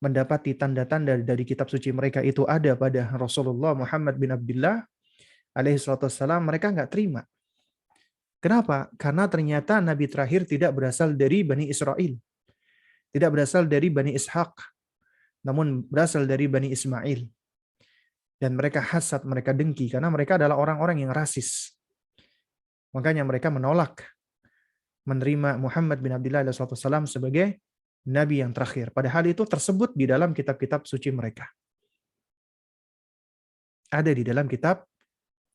mendapati tanda-tanda dari kitab suci mereka itu ada pada Rasulullah Muhammad bin Abdullah alaihi salatu wassalam, mereka nggak terima. Kenapa? Karena ternyata nabi terakhir tidak berasal dari Bani Israel. Tidak berasal dari Bani Ishak. Namun berasal dari Bani Ismail. Dan mereka hasad, mereka dengki karena mereka adalah orang-orang yang rasis. Makanya mereka menolak menerima Muhammad bin Abdullah alaihi salatu wassalam sebagai nabi yang terakhir. Padahal itu tersebut di dalam kitab-kitab suci mereka. Ada di dalam kitab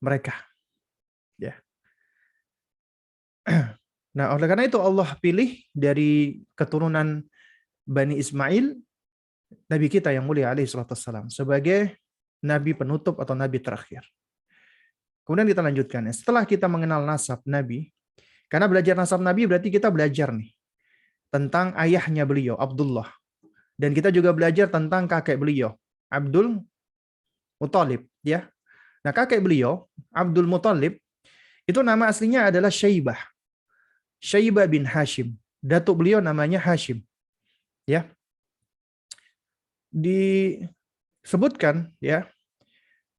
mereka. Ya. Nah, oleh karena itu Allah pilih dari keturunan Bani Ismail nabi kita yang mulia alaihi salatu wassalam sebagai nabi penutup atau nabi terakhir. Kemudian kita lanjutkan. Setelah kita mengenal nasab nabi, karena belajar nasab nabi berarti kita belajar nih tentang ayahnya beliau, Abdullah. Dan kita juga belajar tentang kakek beliau, Abdul Muthalib, ya. Nah, kakek beliau, Abdul Muthalib, itu nama aslinya adalah Syaibah. Syaibah bin Hashim. Datuk beliau namanya Hashim. Ya. Disebutkan ya,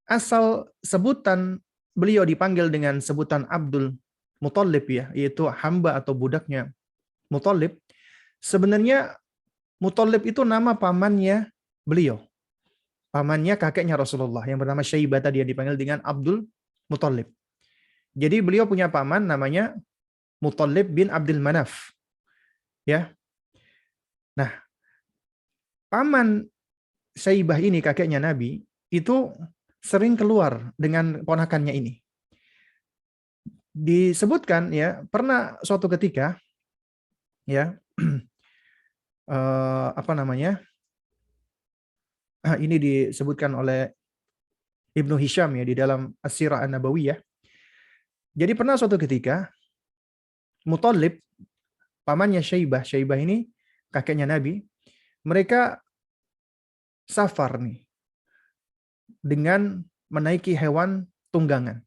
asal sebutan beliau dipanggil dengan sebutan Abdul Muthalib ya, yaitu hamba atau budaknya Muthalib. Sebenarnya Muthalib itu nama pamannya beliau. Pamannya kakeknya Rasulullah yang bernama Syaibah tadi yang dipanggil dengan Abdul Muthalib. Jadi beliau punya paman namanya Muthalib bin Abdul Manaf. Ya. Nah, paman Syaibah ini kakeknya Nabi itu sering keluar dengan ponakannya ini. Disebutkan ya, pernah suatu ketika ya apa namanya? Ini disebutkan oleh Ibnu Hisham ya di dalam As-Sirah An-Nabawiyah. Jadi pernah suatu ketika Muthalib, pamannya Syaibah, Syaibah ini kakeknya Nabi, mereka safar nih dengan menaiki hewan tunggangan.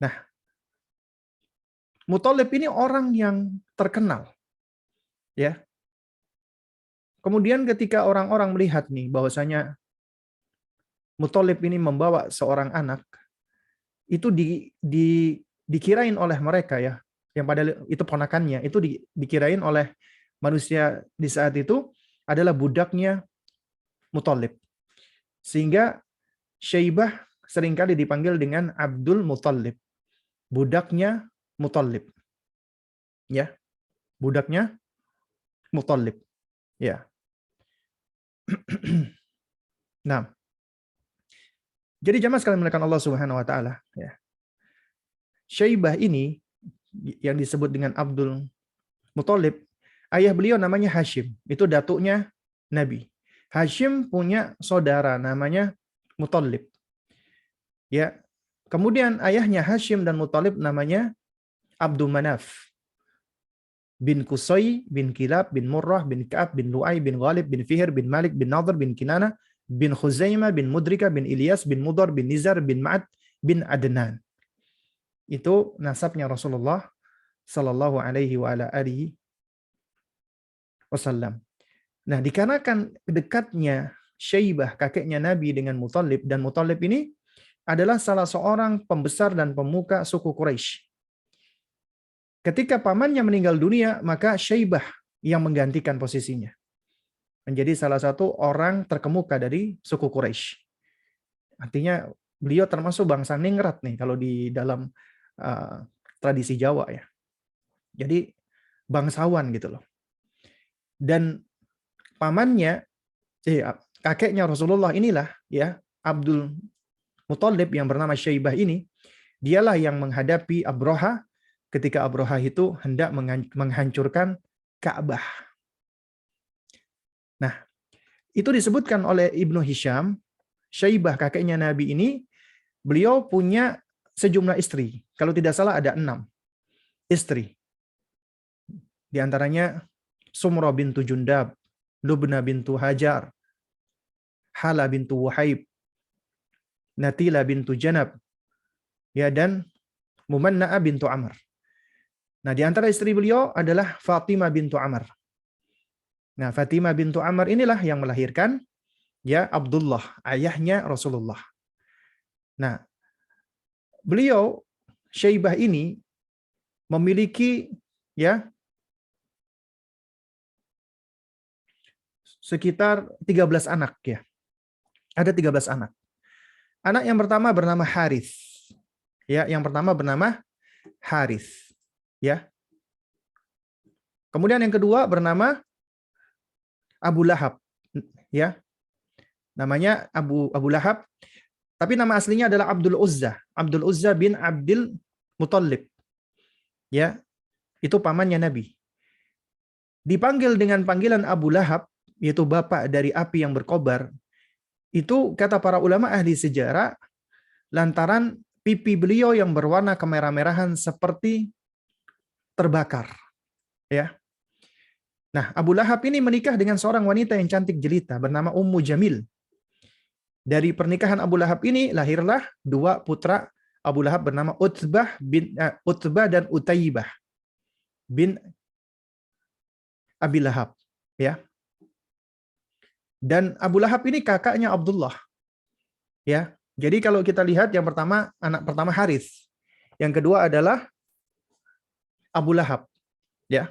Nah, Muthalib ini orang yang terkenal. Ya. Kemudian ketika orang-orang melihat nih bahwasanya Muthalib ini membawa seorang anak, itu dikirain oleh mereka ya, yang padahal itu ponakannya, itu dikirain oleh manusia di saat itu adalah budaknya Muthalib. Sehingga Syaibah seringkali dipanggil dengan Abdul Muthalib, budaknya Muthalib. Ya, budaknya Muthalib. Ya. Nah, jadi jamaah sekalian melakukan Allah Subhanahu wa taala ya. Syaibah ini yang disebut dengan Abdul Muthalib, ayah beliau namanya Hashim, itu datuknya Nabi. Hashim punya saudara namanya Muthalib. Ya. Kemudian ayahnya Hashim dan Muthalib namanya Abdul Manaf bin Qusay bin Kilab bin Murrah bin Ka'ab bin Lu'ay bin Ghalib bin Fihr bin Malik bin Nadhr bin Kinana bin Khuzaimah bin Mudrika bin Ilyas bin Mudar bin Nizar bin Ma'ad bin Adnan. Itu nasabnya Rasulullah sallallahu alaihi wa ala alihi wasallam. Nah, dikarenakan dekatnya Syaibah kakeknya Nabi dengan Muthalib, dan Muthalib ini adalah salah seorang pembesar dan pemuka suku Quraisy. Ketika pamannya meninggal dunia, maka Syaibah yang menggantikan posisinya. Menjadi salah satu orang terkemuka dari suku Quraisy. Artinya beliau termasuk bangsa ningrat nih kalau di dalam tradisi Jawa ya. Jadi bangsawan gitu loh. Dan pamannya, kakeknya Rasulullah inilah ya, Abdul Muthalib yang bernama Syaibah ini, dialah yang menghadapi Abraha ketika Abraha itu hendak menghancurkan Ka'bah. Nah, itu disebutkan oleh Ibnu Hisham, Syaibah kakeknya Nabi ini, beliau punya sejumlah istri. Kalau tidak salah ada 6 istri. Di antaranya Sumrah bintu Jundab, Lubna bintu Hajar, Hala bintu Wahib, Natila bintu Janab, ya, dan Mumanna'a bintu Amr. Nah, di antara istri beliau adalah Fatimah bintu Amr. Nah, Fatimah bintu Amr inilah yang melahirkan ya Abdullah, ayahnya Rasulullah. Nah, beliau Syaibah ini memiliki ya sekitar 13 anak ya. Ada 13 anak. Anak yang pertama bernama Harith. Ya, yang pertama bernama Harith. Ya. Kemudian yang kedua bernama Abu Lahab. Ya. Namanya Abu Lahab, tapi nama aslinya adalah Abdul Uzza. Abdul Uzza bin Abdul Muthalib. Ya. Itu pamannya Nabi. Dipanggil dengan panggilan Abu Lahab, yaitu bapak dari api yang berkobar. Itu kata para ulama ahli sejarah lantaran pipi beliau yang berwarna kemerah-merahan seperti terbakar. Ya. Nah, Abu Lahab ini menikah dengan seorang wanita yang cantik jelita bernama Ummu Jamil. Dari pernikahan Abu Lahab ini lahirlah dua putra Abu Lahab bernama Utbah dan Utaibah bin Abi Lahab, ya. Dan Abu Lahab ini kakaknya Abdullah, ya. Jadi kalau kita lihat yang pertama, anak pertama Harits, yang kedua adalah Abu Lahab, ya.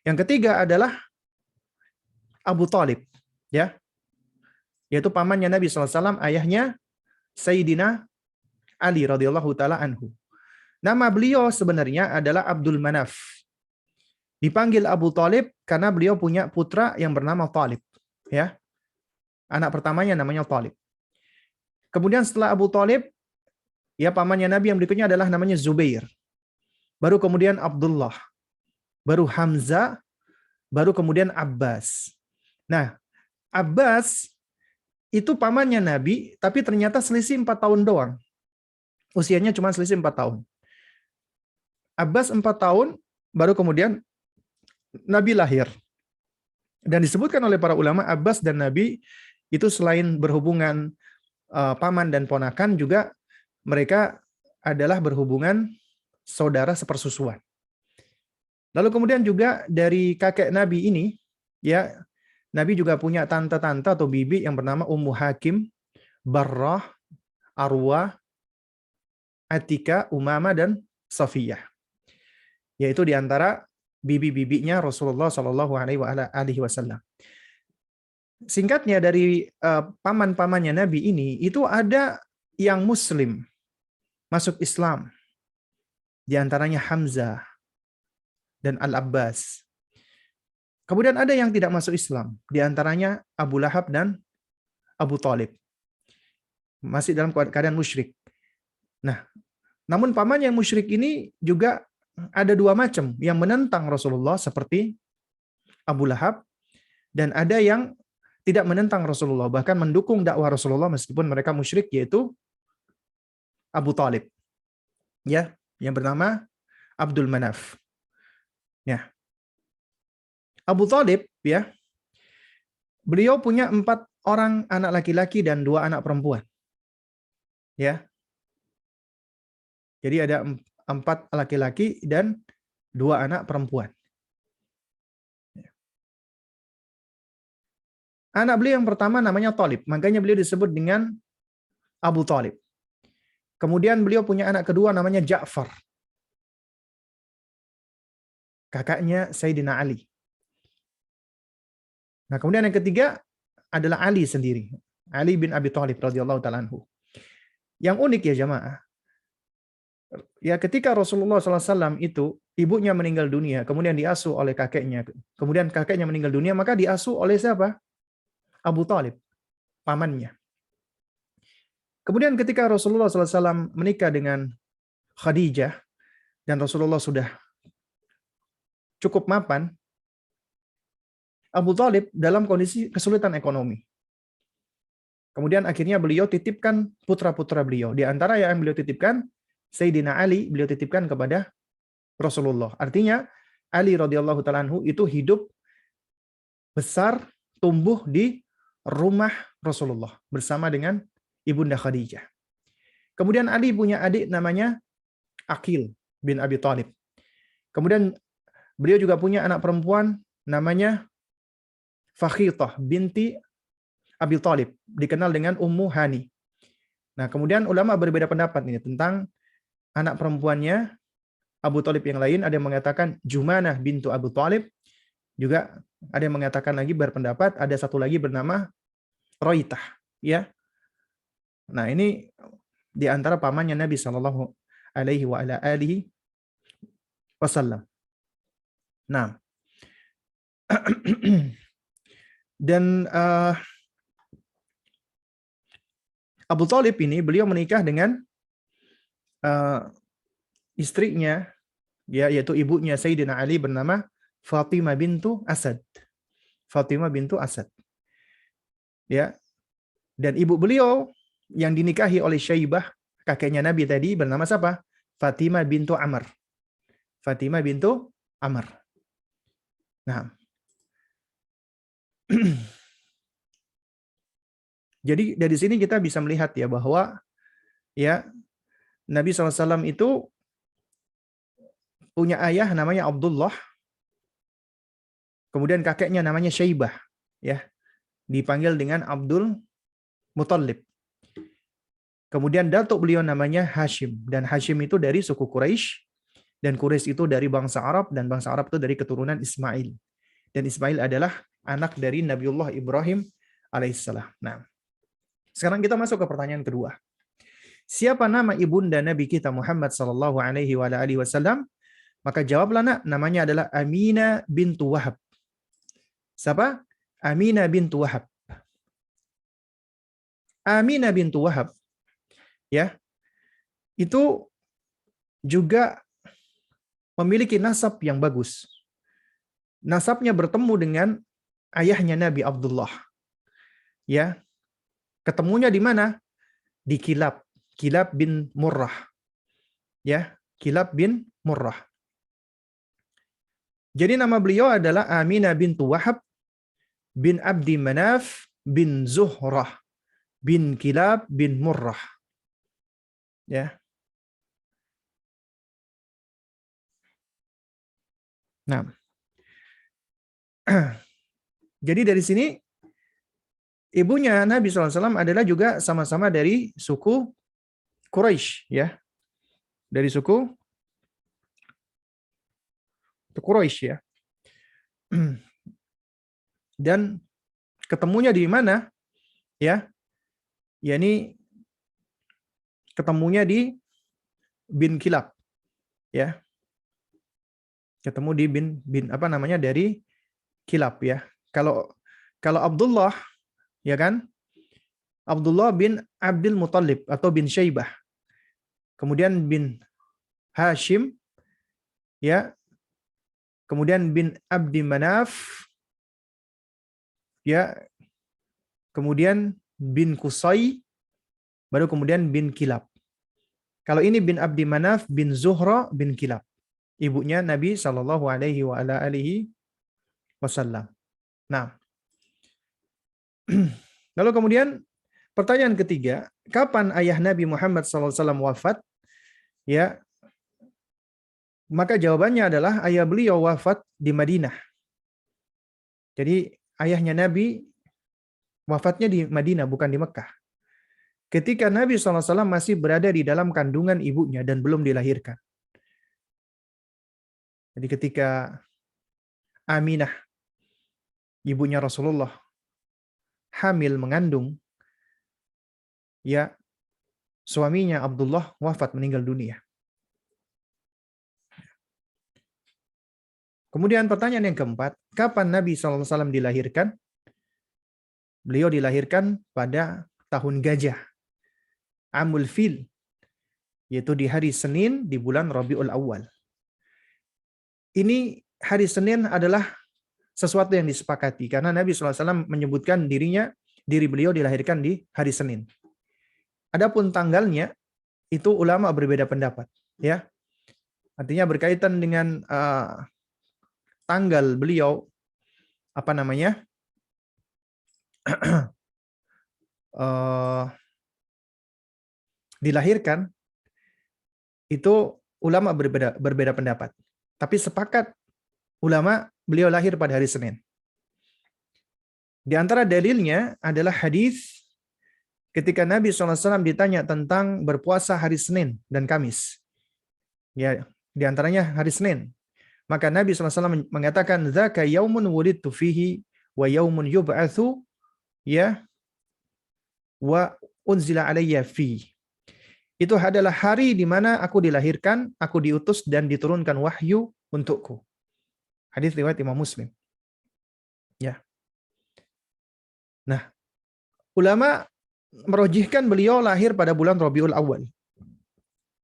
Yang ketiga adalah Abu Talib, ya, yaitu pamannya Nabi SAW, ayahnya Sayyidina Ali radhiyallahu taala anhu. Nama beliau sebenarnya adalah Abdul Manaf. Dipanggil Abu Talib karena beliau punya putra yang bernama Talib, ya. Anak pertamanya namanya Talib. Kemudian setelah Abu Talib, ya, pamannya Nabi yang berikutnya adalah namanya Zubair. Baru kemudian Abdullah, baru Hamzah, baru kemudian Abbas. Nah, Abbas itu pamannya Nabi, tapi ternyata selisih 4 tahun doang. Usianya cuma selisih 4 tahun. Abbas 4 tahun, baru kemudian Nabi lahir. Dan disebutkan oleh para ulama, Abbas dan Nabi itu selain berhubungan paman dan ponakan, juga mereka adalah berhubungan saudara sepersusuan. Lalu kemudian juga dari kakek Nabi ini, ya, Nabi juga punya tante-tante atau bibi yang bernama Ummu Hakim, Barrah, Arwah, Atika, Umama, dan Safiyah. Yaitu diantara bibi-bibinya Rasulullah Shallallahu Alaihi Wasallam. Singkatnya, dari paman-pamannya Nabi ini, itu ada yang Muslim, masuk Islam. Di antaranya Hamzah dan Al-Abbas. Kemudian ada yang tidak masuk Islam, di antaranya Abu Lahab dan Abu Talib. Masih dalam keadaan musyrik. Nah, namun paman yang musyrik ini juga ada dua macam, yang menentang Rasulullah seperti Abu Lahab, dan ada yang tidak menentang Rasulullah, bahkan mendukung dakwah Rasulullah meskipun mereka musyrik, yaitu Abu Talib. Ya, yang bernama Abdul Manaf. Ya. Abu Talib, ya, beliau punya 4 orang anak laki-laki dan 2 anak perempuan. Ya. Jadi ada 4 laki-laki dan 2 anak perempuan. Anak beliau yang pertama namanya Talib, makanya beliau disebut dengan Abu Talib. Kemudian beliau punya anak kedua namanya Ja'far, kakaknya Sayyidina Ali. Nah, kemudian yang ketiga adalah Ali sendiri, Ali bin Abi Thalib radhiyallahu taala anhu. Yang unik, ya jamaah, ya, ketika Rasulullah SAW itu ibunya meninggal dunia, kemudian diasuh oleh kakeknya, kemudian kakeknya meninggal dunia, maka diasuh oleh siapa? Abu Talib, pamannya. Kemudian ketika Rasulullah SAW menikah dengan Khadijah, dan Rasulullah sudah cukup mapan, Abu Talib dalam kondisi kesulitan ekonomi. Kemudian akhirnya beliau titipkan putra-putra beliau. Di antara yang beliau titipkan, Sayyidina Ali beliau titipkan kepada Rasulullah. Artinya Ali radhiyallahu ta'ala anhu itu hidup besar, tumbuh di rumah Rasulullah bersama dengan Ibunda Khadijah. Kemudian Ali punya adik namanya Aqil bin Abi Thalib. Kemudian beliau juga punya anak perempuan namanya Fakhitah binti Abi Thalib, dikenal dengan Ummu Hani. Nah, kemudian ulama berbeda pendapat ini tentang anak perempuannya Abu Thalib yang lain. Ada yang mengatakan Jumanah bintu Abu Thalib, juga ada yang mengatakan lagi berpendapat ada satu lagi bernama Roitah, ya. Nah, ini di antara pamannya Nabi Shallallahu Alaihi Wasallam. Nah, dan Abu Talib ini beliau menikah dengan istrinya, ya, yaitu ibunya Sayyidina Ali bernama Fatimah bintu Asad. Fatimah bintu Asad. Ya. Dan ibu beliau yang dinikahi oleh Syaibah, kakeknya Nabi tadi, bernama siapa? Fatimah bintu Amr. Fatimah bintu Amr. Nah. Jadi dari sini kita bisa melihat ya bahwa ya Nabi SAW itu punya ayah namanya Abdullah, kemudian kakeknya namanya Syaibah, ya dipanggil dengan Abdul Muthalib. Kemudian datuk beliau namanya Hashim, dan Hashim itu dari suku Quraisy, dan Quraisy itu dari bangsa Arab, dan bangsa Arab itu dari keturunan Ismail. Dan Ismail adalah anak dari Nabiullah Ibrahim alaihissalam. Nah, sekarang kita masuk ke pertanyaan kedua. Siapa nama ibunda Nabi kita Muhammad sallallahu alaihi wasallam? Maka jawablah nak, namanya adalah Aminah bintu Wahab. Siapa? Aminah bintu Wahab. Aminah bintu Wahab, ya, itu juga memiliki nasab yang bagus. Nasabnya bertemu dengan ayahnya Nabi Abdullah. Ya, ketemunya di mana? Di Kilab, Kilab bin Murrah. Ya, Kilab bin Murrah. Jadi nama beliau adalah Aminah bintu Wahab bin Abdi Manaf bin Zuhrah bin Kilab bin Murrah. Ya. Nah, jadi dari sini ibunya Nabi SAW adalah juga sama-sama dari suku Quraisy, ya, dari suku Quraisy, ya. Dan ketemunya di mana? Ya, yakni ketemunya di bin Kilab, ya. Ketemu di bin apa namanya, dari Kilab, ya. Kalau Abdullah, ya kan? Abdullah bin Abdul Muthalib atau bin Syaibah. Kemudian bin Hashim, ya. Kemudian bin Abdi Manaf, ya. Kemudian bin Qusay, baru kemudian bin Kilab. Kalau ini bin Abdi Manaf bin Zuhra bin Kilab, ibunya Nabi Shallallahu Alaihi Wasallam. Nah, lalu kemudian pertanyaan ketiga, kapan ayah Nabi Muhammad SAW wafat? Ya, maka jawabannya adalah ayah beliau wafat di Madinah. Jadi ayahnya Nabi wafatnya di Madinah, bukan di Mekah. Ketika Nabi SAW masih berada di dalam kandungan ibunya dan belum dilahirkan. Jadi ketika Aminah, ibunya Rasulullah, hamil mengandung, ya, suaminya Abdullah wafat, meninggal dunia. Kemudian pertanyaan yang keempat, kapan Nabi SAW dilahirkan? Beliau dilahirkan pada tahun gajah, Amul Fil, yaitu di hari Senin di bulan Rabiul Awal. Ini hari Senin adalah sesuatu yang disepakati, karena Nabi SAW menyebutkan diri beliau dilahirkan di hari Senin. Adapun tanggalnya, itu ulama berbeda pendapat, ya. Artinya berkaitan dengan tanggal beliau apa namanya dilahirkan, itu ulama berbeda pendapat. Tapi sepakat ulama beliau lahir pada hari Senin. Di antara dalilnya adalah hadis ketika Nabi SAW ditanya tentang berpuasa hari Senin dan Kamis. Ya, di antaranya hari Senin. Maka Nabi SAW mengatakan, "Dzaka yaumun wulidtu fihi wa yaumun yub'atsu, ya, wa unzila alayya fi." Itu adalah hari di mana aku dilahirkan, aku diutus dan diturunkan wahyu untukku. Hadis riwayat Imam Muslim. Ya. Nah, ulama merojihkan beliau lahir pada bulan Rabiul Awal.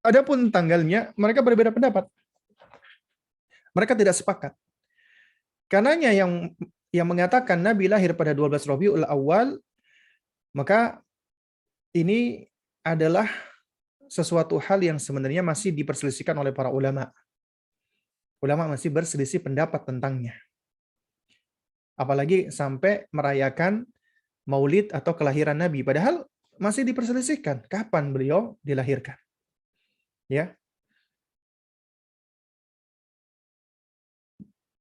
Adapun tanggalnya, mereka berbeda pendapat. Mereka tidak sepakat. Karenanya yang mengatakan Nabi lahir pada 12 Rabiul Awal, maka ini adalah sesuatu hal yang sebenarnya masih diperselisihkan oleh para ulama. Ulama masih berselisih pendapat tentangnya. Apalagi sampai merayakan Maulid atau kelahiran Nabi. Padahal masih diperselisihkan kapan beliau dilahirkan. Ya.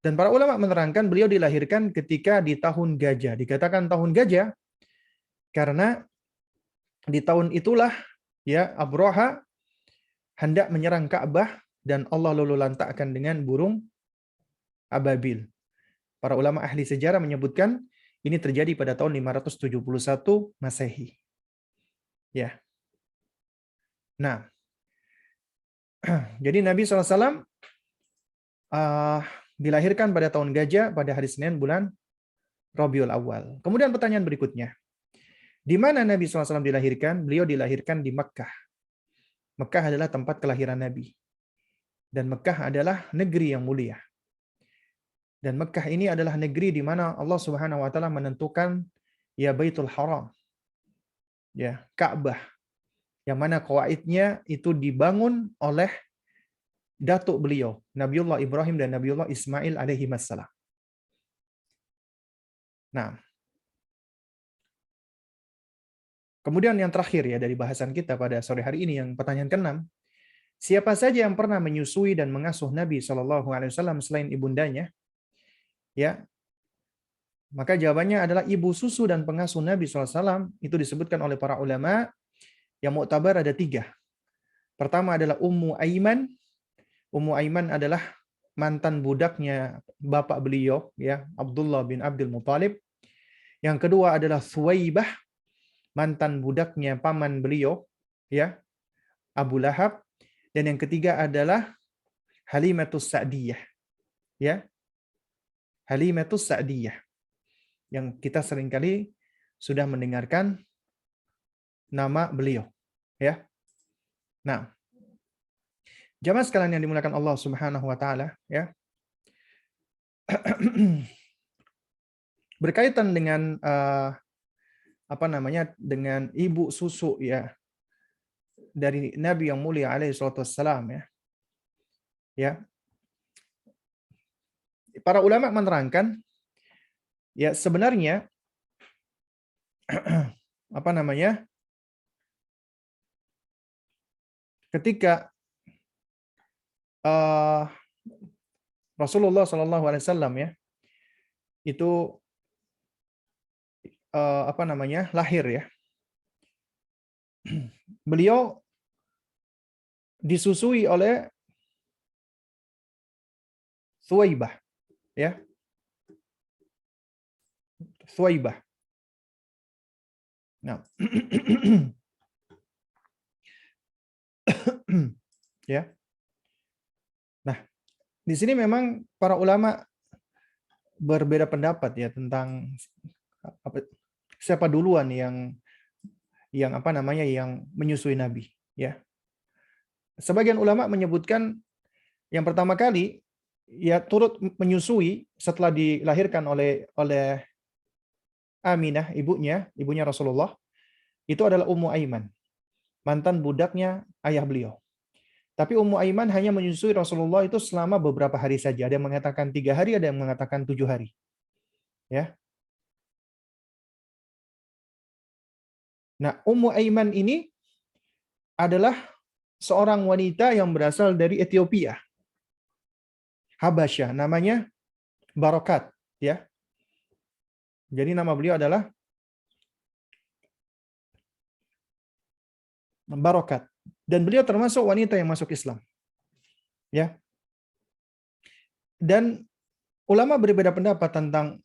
Dan para ulama menerangkan beliau dilahirkan ketika di tahun gajah. Dikatakan tahun gajah karena di tahun itulah ya Abraha hendak menyerang Ka'bah dan Allah lalu lantakkan dengan burung ababil. Para ulama ahli sejarah menyebutkan ini terjadi pada tahun 571 Masehi. Ya. Nah, jadi Nabi SAW dilahirkan pada tahun gajah pada hari Senin bulan Rabiul Awal. Kemudian pertanyaan berikutnya. Di mana Nabi SAW dilahirkan? Beliau dilahirkan di Mekkah. Mekkah adalah tempat kelahiran Nabi. Dan Mekkah adalah negeri yang mulia. Dan Mekkah ini adalah negeri di mana Allah Subhanahu wa taala menentukan ya Baitul Haram. Ya, Ka'bah. Yang mana qawaidnya itu dibangun oleh datuk beliau, Nabiullah Ibrahim dan Nabiullah Ismail alaihi wassalam. Nah, kemudian yang terakhir ya dari bahasan kita pada sore hari ini yang pertanyaan ke-6, siapa saja yang pernah menyusui dan mengasuh Nabi Shallallahu alaihi wasallam selain ibundanya? Ya. Maka jawabannya adalah ibu susu dan pengasuh Nabi SAW itu disebutkan oleh para ulama yang muktabar ada 3. Pertama adalah Ummu Aiman. Ummu Aiman adalah mantan budaknya bapak beliau ya Abdullah bin Abdul Muthalib. Yang kedua adalah Thuwaibah, mantan budaknya paman beliau ya Abu Lahab. Dan yang ketiga adalah Halimatus Sa'diyah. Ya. Halimatus Sa'diyah. Yang kita seringkali sudah mendengarkan nama beliau. Ya. Nah, jamaah sekalian yang dimuliakan Allah Subhanahu wa taala, ya. Berkaitan dengan dengan ibu susu ya dari Nabi yang mulia alaihi salatu wassalam ya. Ya. Para ulama menerangkan ya sebenarnya ketika Rasulullah Shallallahu Alaihi Wasallam ya itu lahir ya, beliau disusui oleh Thuwaibah ya, Thuwaibah. Nah, ya. Nah, di sini memang para ulama berbeda pendapat ya tentang siapa duluan yang menyusui Nabi ya. Sebagian ulama menyebutkan yang pertama kali ya turut menyusui setelah dilahirkan oleh Aminah, ibunya Rasulullah, itu adalah Ummu Aiman, mantan budaknya ayah beliau. Tapi Ummu Aiman hanya menyusui Rasulullah itu selama beberapa hari saja. Ada yang mengatakan 3 hari, ada yang mengatakan 7 hari. Ya. Nah, Ummu Aiman ini adalah seorang wanita yang berasal dari Ethiopia, Habasyah, namanya Barokat, ya. Jadi nama beliau adalah Barokat. Dan beliau termasuk wanita yang masuk Islam. Ya. Dan ulama berbeda pendapat tentang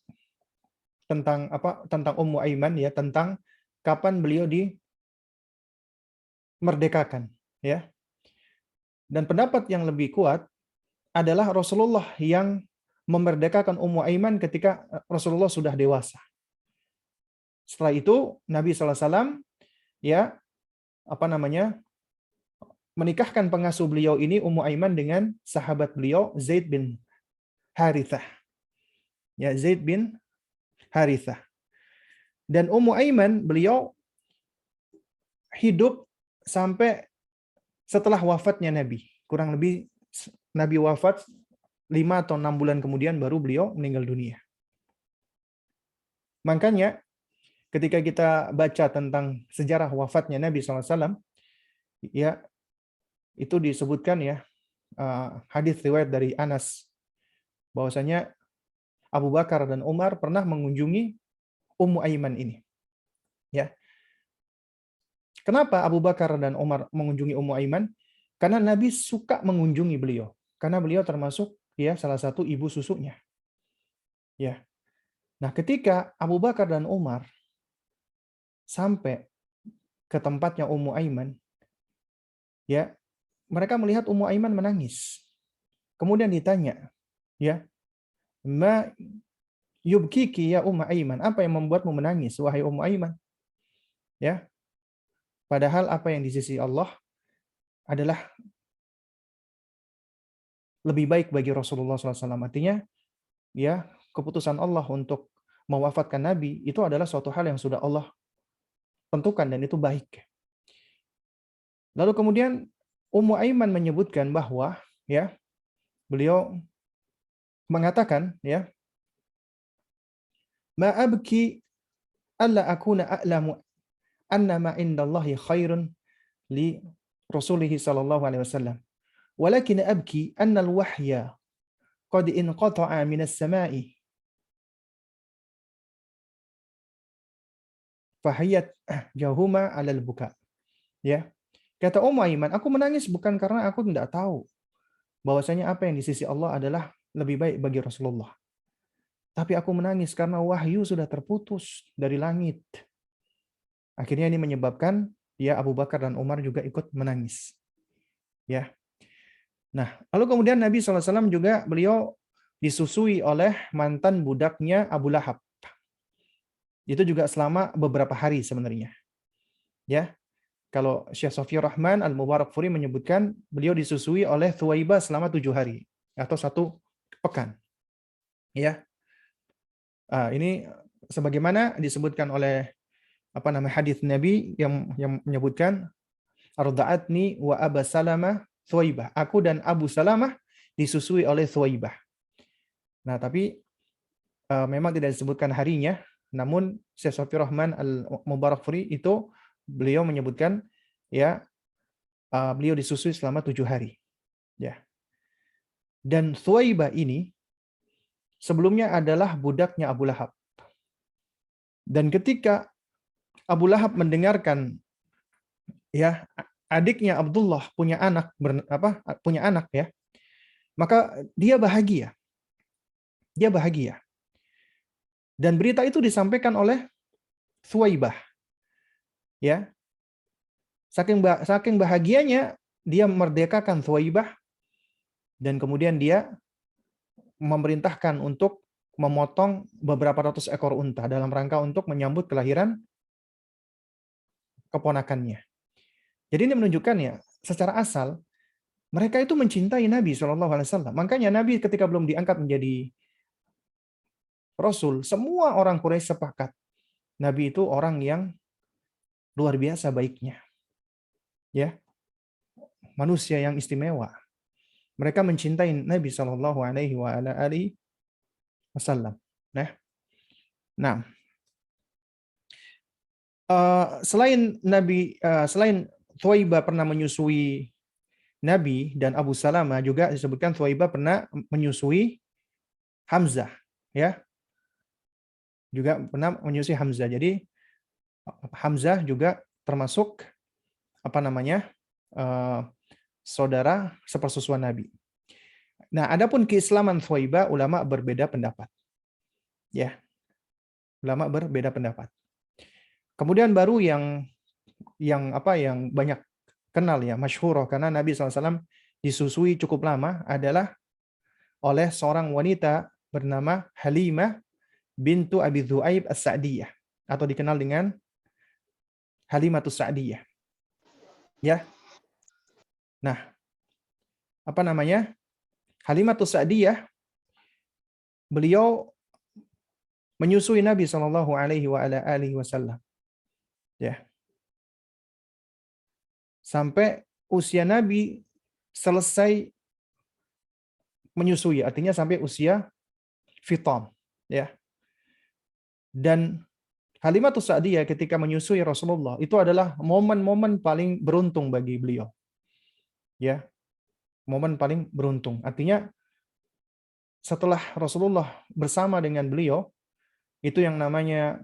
Ummu Aiman ya, tentang kapan beliau dimerdekakan, ya. Dan pendapat yang lebih kuat adalah Rasulullah yang memerdekakan Ummu Aiman ketika Rasulullah sudah dewasa. Setelah itu Nabi SAW ya menikahkan pengasuh beliau ini Ummu Aiman dengan sahabat beliau Zaid bin Harithah. Ya, Zaid bin Harithah. Dan Ummu Aiman beliau hidup sampai setelah wafatnya Nabi. Kurang lebih Nabi wafat 5 atau 6 bulan kemudian baru beliau meninggal dunia. Makanya ketika kita baca tentang sejarah wafatnya Nabi SAW, ya itu disebutkan ya, hadis riwayat dari Anas bahwasanya Abu Bakar dan Umar pernah mengunjungi Ummu Aiman ini. Ya, kenapa Abu Bakar dan Umar mengunjungi Ummu Aiman? Karena Nabi suka mengunjungi beliau, karena beliau termasuk ya salah satu ibu susunya. Ya, nah ketika Abu Bakar dan Umar sampai ke tempatnya Ummu Aiman, ya mereka melihat Ummu Aiman menangis. Kemudian ditanya, ya, ma yubkiki ya Ummu Aiman, apa yang membuatmu menangis wahai Ummu Aiman? Ya, padahal apa yang di sisi Allah adalah lebih baik bagi Rasulullah SAW. Artinya, ya keputusan Allah untuk mewafatkan Nabi itu adalah suatu hal yang sudah Allah tentukan dan itu baik. Lalu kemudian Ummu Aiman menyebutkan bahwa ya beliau mengatakan ya, ma abki alla akuna a'lamu anna ma indallahi khairun li Rasulih sallallahu alaihi wasallam. Walakin abki anna al-wahya qad inqata'a min as-sama'i fahiyat jahuma 'alal buka. Ya. Kata Ummu Aiman, aku menangis bukan karena aku tidak tahu bahwasanya apa yang di sisi Allah adalah lebih baik bagi Rasulullah. Tapi aku menangis karena wahyu sudah terputus dari langit. Akhirnya ini menyebabkan ya Abu Bakar dan Umar juga ikut menangis. Ya. Nah, lalu kemudian Nabi SAW juga beliau disusui oleh mantan budaknya Abu Lahab. Itu juga selama beberapa hari sebenarnya. Ya. Kalau Syekh Sofiyur Rahman Al-Mubarakfuri menyebutkan beliau disusui oleh Thuwaibah selama 7 hari atau 1 pekan. Ya. Ini sebagaimana disebutkan oleh hadis Nabi yang menyebutkan arda'atni wa Aba Salamah Thuwaibah. Aku dan Abu Salamah disusui oleh Thuwaibah. Nah, tapi memang tidak disebutkan harinya, namun Syekh Sofiyur Rahman Al-Mubarakfuri itu beliau menyebutkan ya beliau disusui selama 7 hari. Ya. Dan Thuwaibah ini sebelumnya adalah budaknya Abu Lahab. Dan ketika Abu Lahab mendengarkan ya adiknya Abdullah punya anak ya, maka dia bahagia. Dia bahagia. Dan berita itu disampaikan oleh Thuwaibah. Ya. Saking bahagianya dia memerdekakan Thuwaibah dan kemudian dia memerintahkan untuk memotong beberapa ratus ekor unta dalam rangka untuk menyambut kelahiran keponakannya. Jadi ini menunjukkan ya, secara asal mereka itu mencintai Nabi SAW. Makanya Nabi ketika belum diangkat menjadi Rasul, semua orang Quraisy sepakat Nabi itu orang yang luar biasa baiknya. Ya, manusia yang istimewa. Mereka mencintai Nabi Shallallahu Alaihi Wasallam. Nah, selain Thuwaibah pernah menyusui Nabi dan Abu Salamah, juga disebutkan Thuwaibah pernah menyusui Hamzah, ya, juga pernah menyusui Hamzah. Jadi Hamzah juga termasuk saudara sepersusuan Nabi. Nah, adapun keislaman Thuwaibah, ulama berbeda pendapat. Ya, ulama berbeda pendapat. Kemudian baru yang banyak kenal ya, masyhur karena Nabi SAW disusui cukup lama adalah oleh seorang wanita bernama Halimah bintu Abi Dhu'aib As-Sa'diyah atau dikenal dengan Halimatus Sa'diyah. Ya. Nah, Halimatus Sa'diyah beliau menyusui Nabi Shallallahu Alaihi Wasallam. Ya. Sampai usia Nabi selesai menyusui, artinya sampai usia fitam, ya. Dan Halimatus Sa'diyah ketika menyusui Rasulullah itu adalah momen-momen paling beruntung bagi beliau. Ya, momen paling beruntung. Artinya setelah Rasulullah bersama dengan beliau, itu yang namanya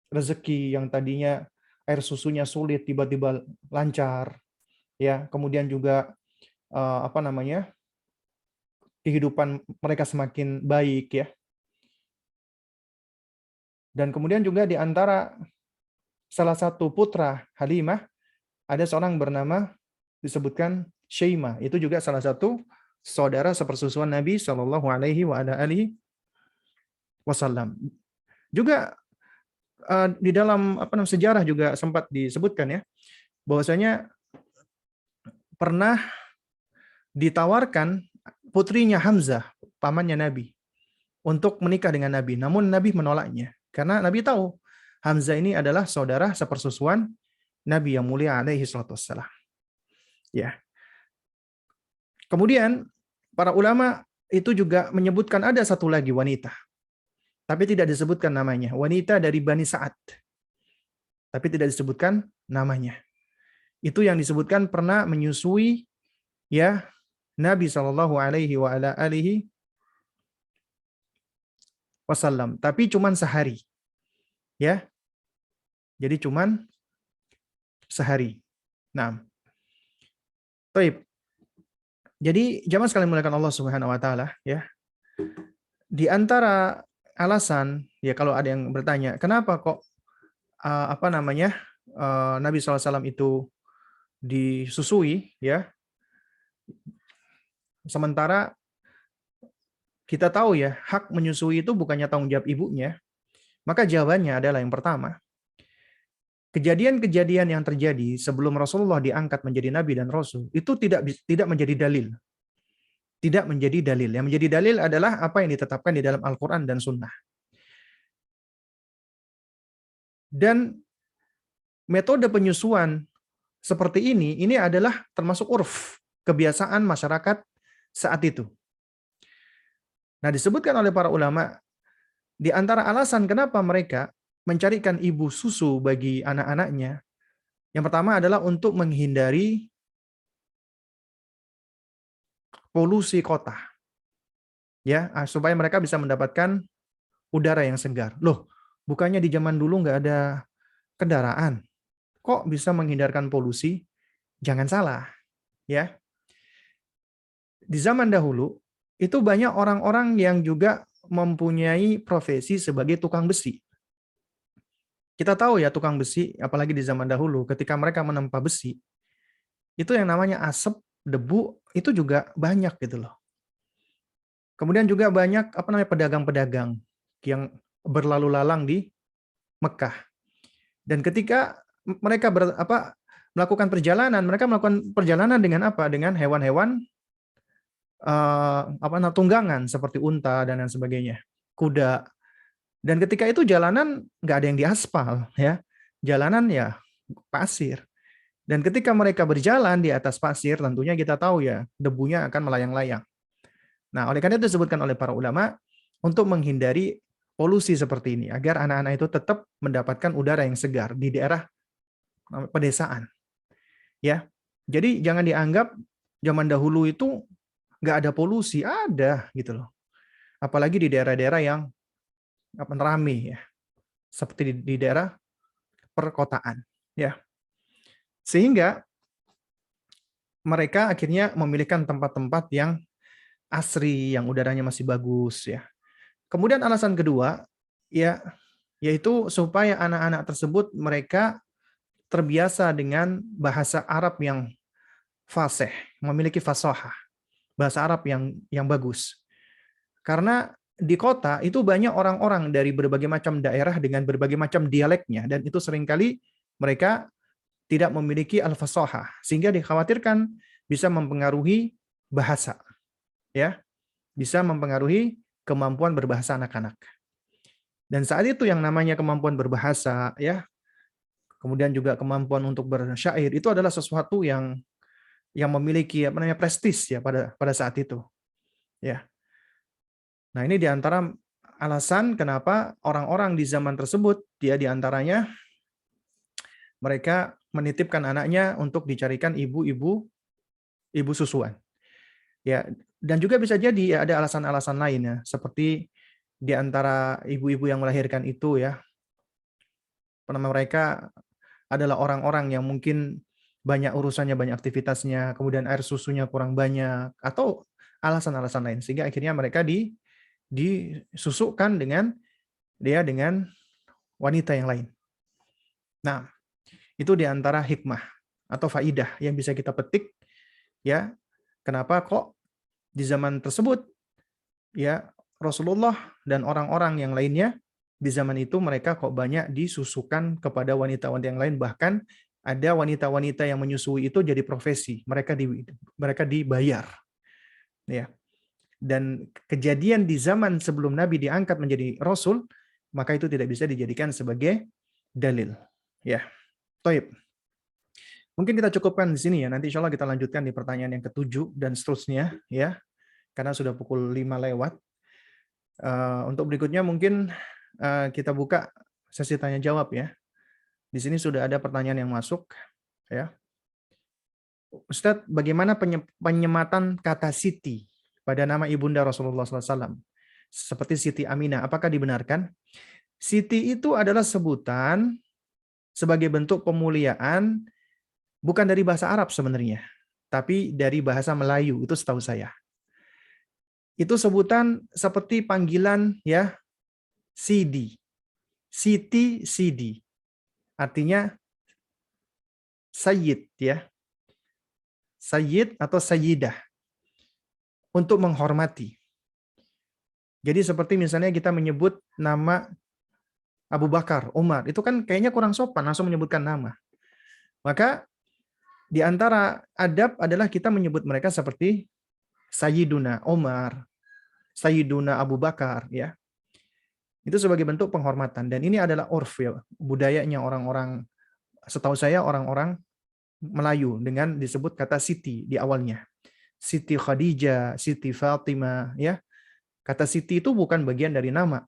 rezeki yang tadinya air susunya sulit tiba-tiba lancar, ya. Kemudian juga apa namanya? Kehidupan mereka semakin baik, ya. Dan kemudian juga di antara salah satu putra Halimah ada seorang bernama disebutkan Syaimah. Itu juga salah satu saudara sepersusuan Nabi Shallallahu Alaihi Wasallam. Juga di dalam sejarah juga sempat disebutkan, ya, bahwasanya pernah ditawarkan putrinya Hamzah, pamannya Nabi, untuk menikah dengan Nabi. Namun Nabi menolaknya karena Nabi tahu Hamzah ini adalah saudara sepersusuan Nabi yang mulia alaihi salatu wassalam. Ya. Kemudian para ulama itu juga menyebutkan ada satu lagi wanita, tapi tidak disebutkan namanya. Wanita dari Bani Sa'ad, tapi tidak disebutkan namanya. Itu yang disebutkan pernah menyusui, ya, Nabi Shallallahu Alaihi Wasallam, tapi cuman sehari, ya. Jadi cuman sehari. Nah, baik. Jadi jamaah sekalian dimuliakan Allah Subhanahu Wa Taala, ya. Di antara alasan, ya, kalau ada yang bertanya, kenapa kok Nabi SAW itu disusui, ya, sementara kita tahu, ya, hak menyusui itu bukannya tanggung jawab ibunya. Maka jawabannya adalah yang pertama, kejadian-kejadian yang terjadi sebelum Rasulullah diangkat menjadi Nabi dan Rasul itu tidak menjadi dalil. Tidak menjadi dalil. Yang menjadi dalil adalah apa yang ditetapkan di dalam Al-Quran dan Sunnah. Dan metode penyusuan seperti ini adalah termasuk urf, kebiasaan masyarakat saat itu. Nah, disebutkan oleh para ulama, di antara alasan kenapa mereka mencarikan ibu susu bagi anak-anaknya, yang pertama adalah untuk menghindari polusi kota, ya, supaya mereka bisa mendapatkan udara yang segar. Loh, bukannya di zaman dulu nggak ada kendaraan, kok bisa menghindarkan polusi? Jangan salah, ya. Di zaman dahulu itu banyak orang-orang yang juga mempunyai profesi sebagai tukang besi. Kita tahu, ya, tukang besi, apalagi di zaman dahulu, ketika mereka menempa besi, itu yang namanya asap, debu, itu juga banyak gitu loh. Kemudian juga banyak pedagang-pedagang yang berlalu lalang di Mekah. Dan ketika mereka melakukan perjalanan, mereka melakukan perjalanan dengan apa? Dengan hewan-hewan tunggangan seperti unta dan lain sebagainya, kuda. Dan ketika itu jalanan nggak ada yang diaspal, ya, jalanan ya pasir. Dan ketika mereka berjalan di atas pasir, tentunya kita tahu, ya, debunya akan melayang-layang. Nah, oleh karena itu disebutkan oleh para ulama untuk menghindari polusi seperti ini, agar anak-anak itu tetap mendapatkan udara yang segar di daerah pedesaan. Ya, jadi jangan dianggap zaman dahulu itu nggak ada polusi, ada gitu loh. Apalagi di daerah-daerah yang ramai, ya, seperti di daerah perkotaan, ya. Sehingga mereka akhirnya memilihkan tempat-tempat yang asri, yang udaranya masih bagus, ya. Kemudian alasan kedua, ya, yaitu supaya anak-anak tersebut mereka terbiasa dengan bahasa Arab yang fasih, memiliki fasahah, bahasa Arab yang bagus. Karena di kota itu banyak orang-orang dari berbagai macam daerah dengan berbagai macam dialeknya, dan itu seringkali mereka tidak memiliki al-fasahah, sehingga dikhawatirkan bisa mempengaruhi bahasa, ya, bisa mempengaruhi kemampuan berbahasa anak-anak. Dan saat itu yang namanya kemampuan berbahasa, ya, kemudian juga kemampuan untuk bersyair, itu adalah sesuatu yang memiliki prestis, ya, pada saat itu, ya. Nah, ini diantara alasan kenapa orang-orang di zaman tersebut, dia diantaranya mereka menitipkan anaknya untuk dicarikan ibu susuan. Ya, dan juga bisa jadi ya, ada alasan-alasan lain ya, seperti di antara ibu-ibu yang melahirkan itu ya, mereka adalah orang-orang yang mungkin banyak urusannya, banyak aktivitasnya, kemudian air susunya kurang banyak, atau alasan-alasan lain, sehingga akhirnya mereka disusukkan dengan wanita yang lain. Nah, itu di antara hikmah atau faidah yang bisa kita petik ya, kenapa kok di zaman tersebut ya Rasulullah dan orang-orang yang lainnya di zaman itu mereka kok banyak disusukan kepada wanita-wanita yang lain, bahkan ada wanita-wanita yang menyusui itu jadi profesi, mereka dibayar ya. Dan kejadian di zaman sebelum Nabi diangkat menjadi Rasul, maka itu tidak bisa dijadikan sebagai dalil ya. Taib. Mungkin kita cukupkan di sini ya, nanti insya Allah kita lanjutkan di pertanyaan yang ketujuh dan seterusnya ya, karena sudah pukul 5 lewat. Untuk berikutnya mungkin kita buka sesi tanya jawab ya. Di sini sudah ada pertanyaan yang masuk ya. Ustadz, bagaimana penyematan kata Siti pada nama ibunda Rasulullah SAW? Seperti Siti Aminah, apakah dibenarkan? Siti itu adalah sebutan sebagai bentuk pemuliaan, bukan dari bahasa Arab sebenarnya, tapi dari bahasa Melayu, itu setahu saya. Itu sebutan seperti panggilan ya, Sidi, Siti, Sidi. Artinya Sayyid ya. Sayyid atau Sayyidah. Untuk menghormati. Jadi seperti misalnya kita menyebut nama Abu Bakar, Umar, itu kan kayaknya kurang sopan langsung menyebutkan nama. Maka di antara adab adalah kita menyebut mereka seperti Sayyiduna Umar, Sayyiduna Abu Bakar ya. Itu sebagai bentuk penghormatan, dan ini adalah urf ya, budayanya orang-orang, setahu saya orang-orang Melayu, dengan disebut kata Siti di awalnya. Siti Khadijah, Siti Fatimah ya. Kata Siti itu bukan bagian dari nama,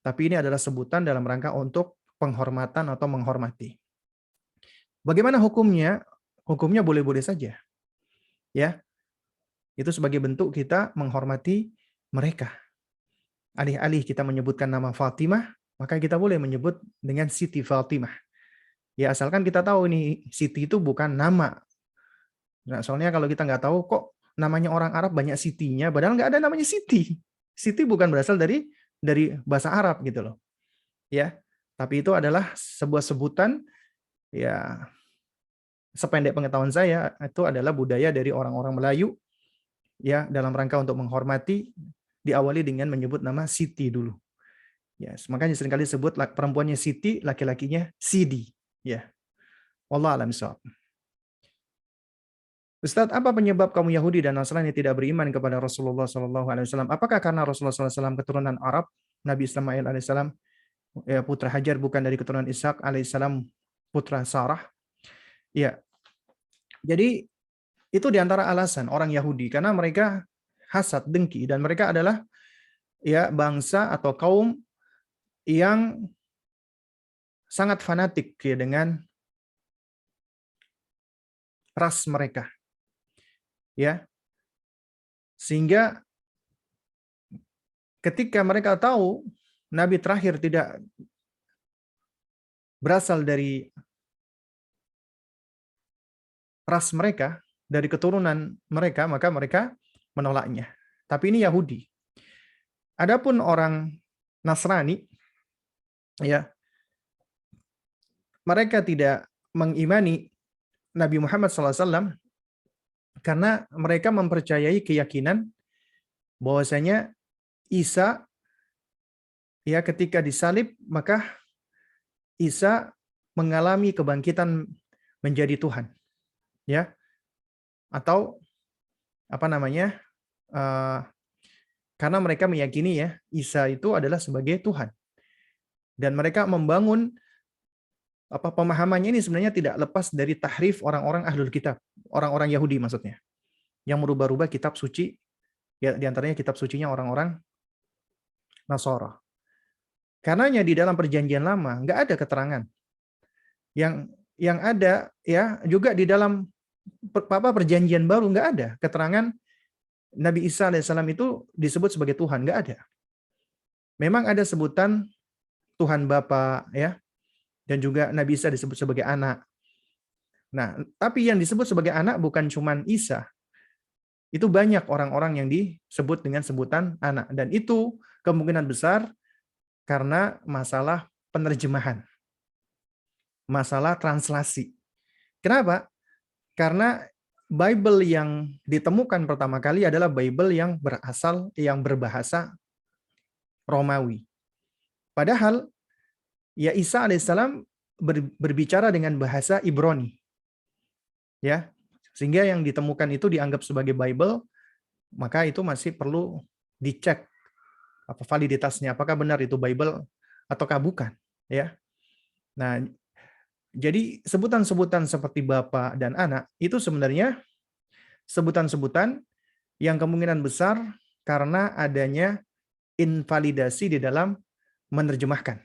tapi ini adalah sebutan dalam rangka untuk penghormatan atau menghormati. Bagaimana hukumnya? Hukumnya boleh-boleh saja. Ya. Itu sebagai bentuk kita menghormati mereka. Alih-alih kita menyebutkan nama Fatimah, maka kita boleh menyebut dengan Siti Fatimah. Ya, asalkan kita tahu ini Siti itu bukan nama. Nah, soalnya kalau kita nggak tahu kok namanya orang Arab banyak Sitinya, padahal nggak ada namanya Siti. Siti bukan berasal dari bahasa Arab gitu loh. Ya. Tapi itu adalah sebuah sebutan ya, sependek pengetahuan saya, itu adalah budaya dari orang-orang Melayu ya, dalam rangka untuk menghormati, diawali dengan menyebut nama Siti dulu. Ya, makanya seringkali disebut perempuannya Siti, laki-lakinya Sidi. Ya. Wallahu a'lam bishawab. Ustadz, apa penyebab kaum Yahudi dan Nasrani tidak beriman kepada Rasulullah SAW? Apakah karena Rasulullah SAW keturunan Arab, Nabi Ismail alaihissalam ya, putra Hajar bukan dari keturunan Ishak alaihissalam putra Sarah? Ya, jadi itu diantara alasan orang Yahudi, karena mereka hasad, dengki, dan mereka adalah ya bangsa atau kaum yang sangat fanatik ya dengan ras mereka. Ya. Sehingga ketika mereka tahu nabi terakhir tidak berasal dari ras mereka, dari keturunan mereka, maka mereka menolaknya. Tapi ini Yahudi. Adapun orang Nasrani, ya, mereka tidak mengimani Nabi Muhammad SAW karena mereka mempercayai keyakinan bahwasanya Isa ya ketika disalib maka Isa mengalami kebangkitan menjadi Tuhan, ya, atau apa namanya? Karena mereka meyakini ya Isa itu adalah sebagai Tuhan, dan mereka membangun pemahamannya ini sebenarnya tidak lepas dari tahrif orang-orang ahlul kitab, orang-orang Yahudi maksudnya, yang merubah-rubah kitab suci, ya diantaranya kitab sucinya orang-orang Nasara. Karenanya di dalam perjanjian lama nggak ada keterangan. Yang ada ya juga di dalam perjanjian baru nggak ada keterangan Nabi Isa alaihissalam itu disebut sebagai Tuhan, nggak ada. Memang ada sebutan Tuhan Bapa ya, dan juga Nabi Isa disebut sebagai anak. Nah, tapi yang disebut sebagai anak bukan cuma Isa. Itu banyak orang-orang yang disebut dengan sebutan anak. Dan itu kemungkinan besar karena masalah penerjemahan. Masalah translasi. Kenapa? Karena Bible yang ditemukan pertama kali adalah Bible yang berbahasa Romawi. Padahal ya Isa alaihissalam berbicara dengan bahasa Ibrani. Ya, sehingga yang ditemukan itu dianggap sebagai Bible, maka itu masih perlu dicek apa validitasnya, apakah benar itu Bible ataukah bukan, ya. Nah, jadi sebutan-sebutan seperti Bapa dan Anak itu sebenarnya sebutan-sebutan yang kemungkinan besar karena adanya invalidasi di dalam menerjemahkan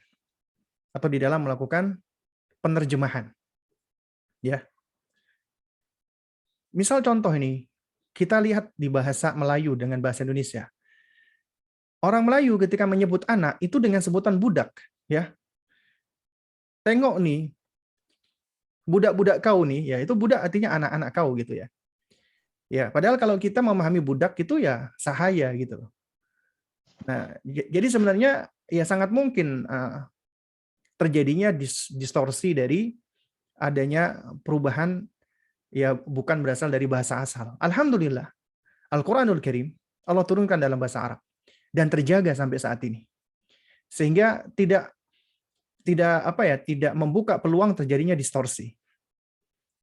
atau di dalam melakukan penerjemahan. Ya. Misal contoh ini, kita lihat di bahasa Melayu dengan bahasa Indonesia. Orang Melayu ketika menyebut anak itu dengan sebutan budak, ya. Tengok nih, budak-budak kau nih, ya itu budak artinya anak-anak kau gitu ya. Ya, padahal kalau kita memahami budak itu ya sahaya gitu loh. Nah, jadi sebenarnya ya sangat mungkin terjadinya distorsi dari adanya perubahan ya bukan berasal dari bahasa asal. Alhamdulillah, Al-Quranul Karim Allah turunkan dalam bahasa Arab dan terjaga sampai saat ini, sehingga tidak membuka peluang terjadinya distorsi.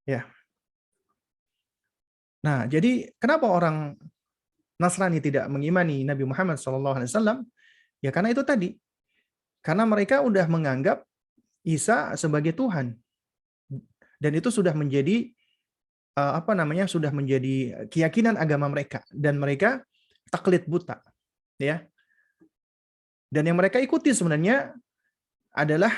Ya. Nah, jadi kenapa orang Nasrani tidak mengimani Nabi Muhammad SAW? Ya karena itu tadi, karena mereka udah menganggap Isa sebagai Tuhan, dan itu sudah menjadi sudah menjadi keyakinan agama mereka, dan mereka taklid buta, ya. Dan yang mereka ikuti sebenarnya adalah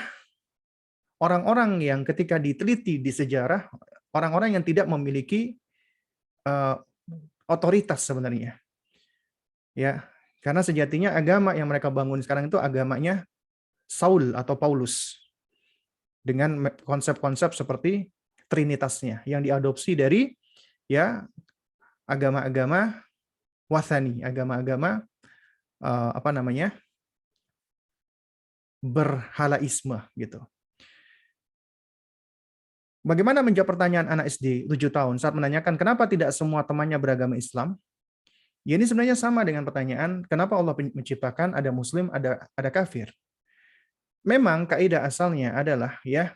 orang-orang yang ketika diteliti di sejarah, orang-orang yang tidak memiliki otoritas sebenarnya, ya. Karena sejatinya agama yang mereka bangun sekarang itu agamanya Saul atau Paulus dengan konsep-konsep seperti trinitasnya yang diadopsi dari ya agama-agama wathani, agama-agama berhalaisme gitu. Bagaimana menjawab pertanyaan anak SD 7 tahun saat menanyakan kenapa tidak semua temannya beragama Islam? Ya ini sebenarnya sama dengan pertanyaan kenapa Allah menciptakan ada muslim, ada kafir. Memang kaidah asalnya adalah ya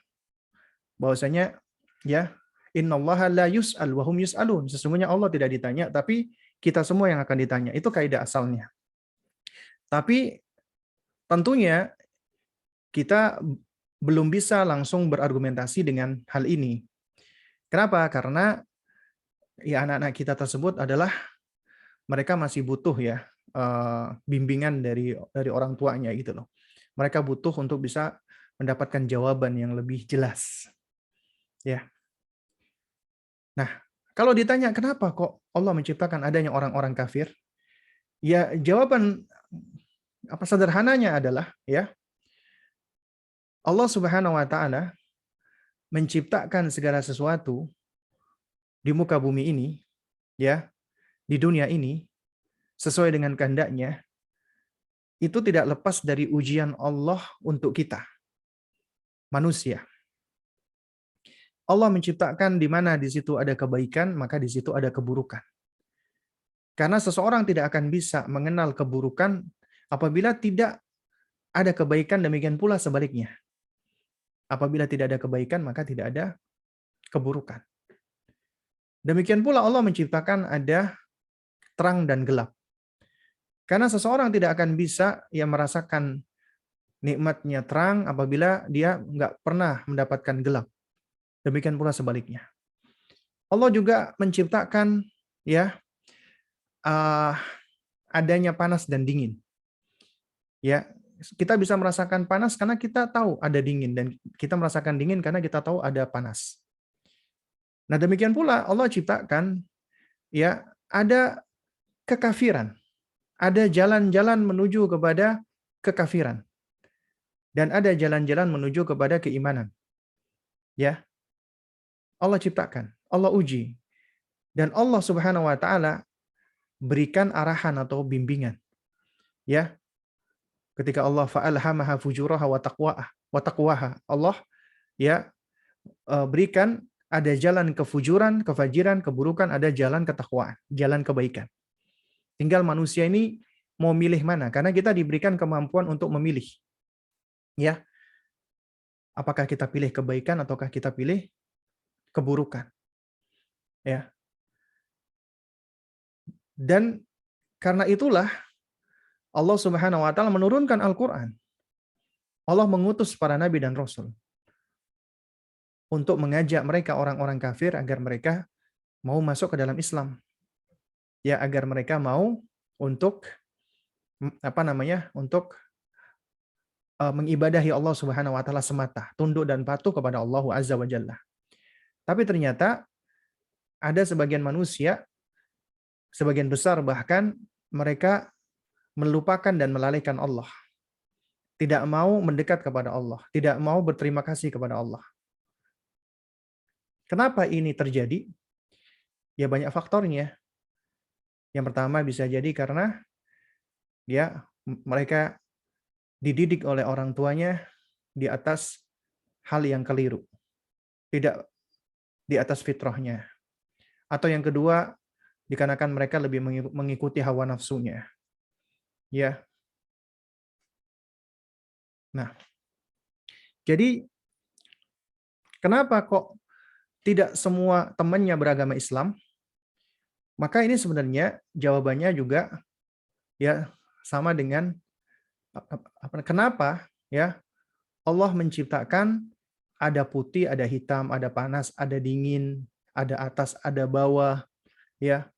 bahwasanya ya innallaha la yus'al wa hum yus'alun. Sesungguhnya Allah tidak ditanya tapi kita semua yang akan ditanya. Itu kaidah asalnya. Tapi tentunya kita belum bisa langsung berargumentasi dengan hal ini. Kenapa? Karena ya anak-anak kita tersebut adalah mereka masih butuh ya bimbingan dari orang tuanya gitu loh. Mereka butuh untuk bisa mendapatkan jawaban yang lebih jelas. Ya. Nah, kalau ditanya kenapa kok Allah menciptakan adanya orang-orang kafir? Ya, jawaban sederhananya adalah ya Allah Subhanahu wa taala menciptakan segala sesuatu di muka bumi ini ya, di dunia ini sesuai dengan kehendaknya. Itu tidak lepas dari ujian Allah untuk kita, manusia. Allah menciptakan di mana di situ ada kebaikan, maka di situ ada keburukan. Karena seseorang tidak akan bisa mengenal keburukan apabila tidak ada kebaikan, demikian pula sebaliknya. Apabila tidak ada kebaikan, maka tidak ada keburukan. Demikian pula Allah menciptakan ada terang dan gelap. Karena seseorang tidak akan bisa merasakan nikmatnya terang apabila dia nggak pernah mendapatkan gelap. Demikian pula sebaliknya. Allah juga menciptakan adanya panas dan dingin. Ya, kita bisa merasakan panas karena kita tahu ada dingin, dan kita merasakan dingin karena kita tahu ada panas. Nah, demikian pula Allah ciptakan ya ada kekafiran, ada jalan-jalan menuju kepada kekafiran, dan ada jalan-jalan menuju kepada keimanan. Ya, Allah ciptakan, Allah uji, dan Allah Subhanahu wa taala berikan arahan atau bimbingan. Ya, ketika Allah fa'alhamaha fujuraha wa taqwaha. Allah ya berikan ada jalan kefujuran, kefajiran, keburukan, ada jalan ketakwaan, jalan kebaikan. Tinggal manusia ini mau milih mana, karena kita diberikan kemampuan untuk memilih. Ya. Apakah kita pilih kebaikan ataukah kita pilih keburukan. Ya. Dan karena itulah Allah Subhanahu wa taala menurunkan Al-Qur'an. Allah mengutus para nabi dan rasul untuk mengajak mereka orang-orang kafir agar mereka mau masuk ke dalam Islam. Ya, agar mereka mau untuk untuk mengibadahi Allah Subhanahu wa taala semata, tunduk dan patuh kepada Allah Azza wa Jalla. Tapi ternyata ada sebagian manusia, sebagian besar bahkan mereka melupakan dan melalaikan Allah. Tidak mau mendekat kepada Allah, tidak mau berterima kasih kepada Allah. Kenapa ini terjadi? Ya banyak faktornya. Yang pertama bisa jadi karena ya mereka dididik oleh orang tuanya di atas hal yang keliru. Tidak di atas fitrahnya. Atau yang kedua, dikarenakan mereka lebih mengikuti hawa nafsunya. Ya. Nah, jadi kenapa kok tidak semua temannya beragama Islam? Maka ini sebenarnya jawabannya juga ya sama dengan kenapa ya Allah menciptakan ada putih, ada hitam, ada panas, ada dingin, ada atas, ada bawah, ya,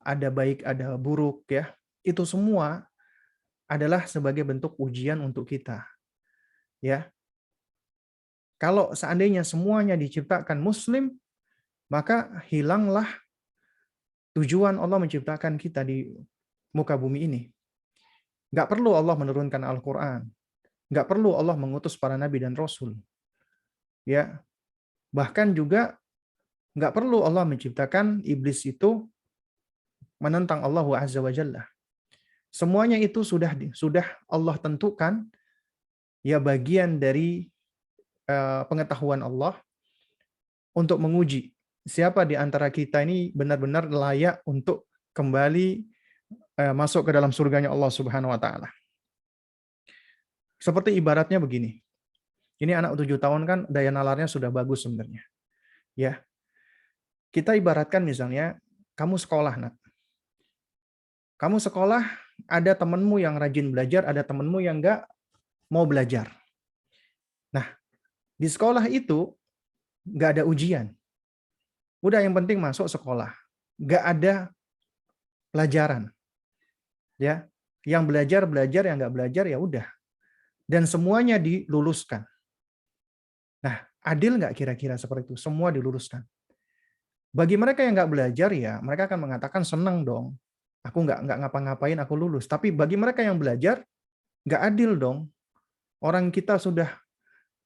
ada baik, ada buruk, ya. Itu semua adalah sebagai bentuk ujian untuk kita, ya. Kalau seandainya semuanya diciptakan Muslim, maka hilanglah tujuan Allah menciptakan kita di muka bumi ini. Nggak perlu Allah menurunkan Al-Quran. Nggak perlu Allah mengutus para nabi dan rasul. Ya, bahkan juga nggak perlu Allah menciptakan iblis itu menentang Allah Azza wa Jalla. Semuanya itu sudah Allah tentukan, ya bagian dari pengetahuan Allah untuk menguji siapa di antara kita ini benar-benar layak untuk kembali masuk ke dalam surganya Allah Subhanahu wa taala. Seperti ibaratnya begini. Ini anak 7 tahun kan daya nalarnya sudah bagus sebenarnya. Ya. Kita ibaratkan misalnya kamu sekolah, Nak. Kamu sekolah, ada temanmu yang rajin belajar, ada temanmu yang nggak mau belajar. Nah, di sekolah itu nggak ada ujian. Udah yang penting masuk sekolah. Nggak ada pelajaran. Ya, yang belajar, yang nggak belajar ya udah. Dan semuanya diluluskan. Nah, adil nggak kira-kira seperti itu? Semua diluluskan. Bagi mereka yang nggak belajar ya, mereka akan mengatakan senang dong. Aku nggak ngapa-ngapain, aku lulus. Tapi bagi mereka yang belajar, nggak adil dong. Orang kita sudah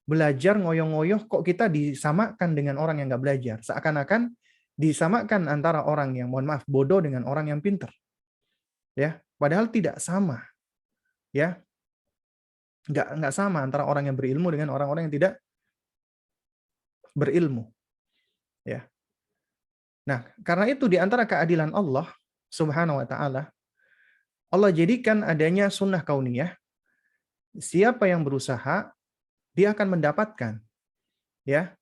belajar ngoyoh-ngoyoh, kok kita disamakan dengan orang yang nggak belajar. Seakan-akan disamakan antara orang yang, mohon maaf, bodoh dengan orang yang pintar. Ya, padahal tidak sama. Ya, nggak sama antara orang yang berilmu dengan orang-orang yang tidak berilmu. Ya. Nah, karena itu di antara keadilan Allah Subhanahu wa taala, Allah jadikan adanya sunnah kauniyah. Siapa yang berusaha, dia akan mendapatkan. Ya.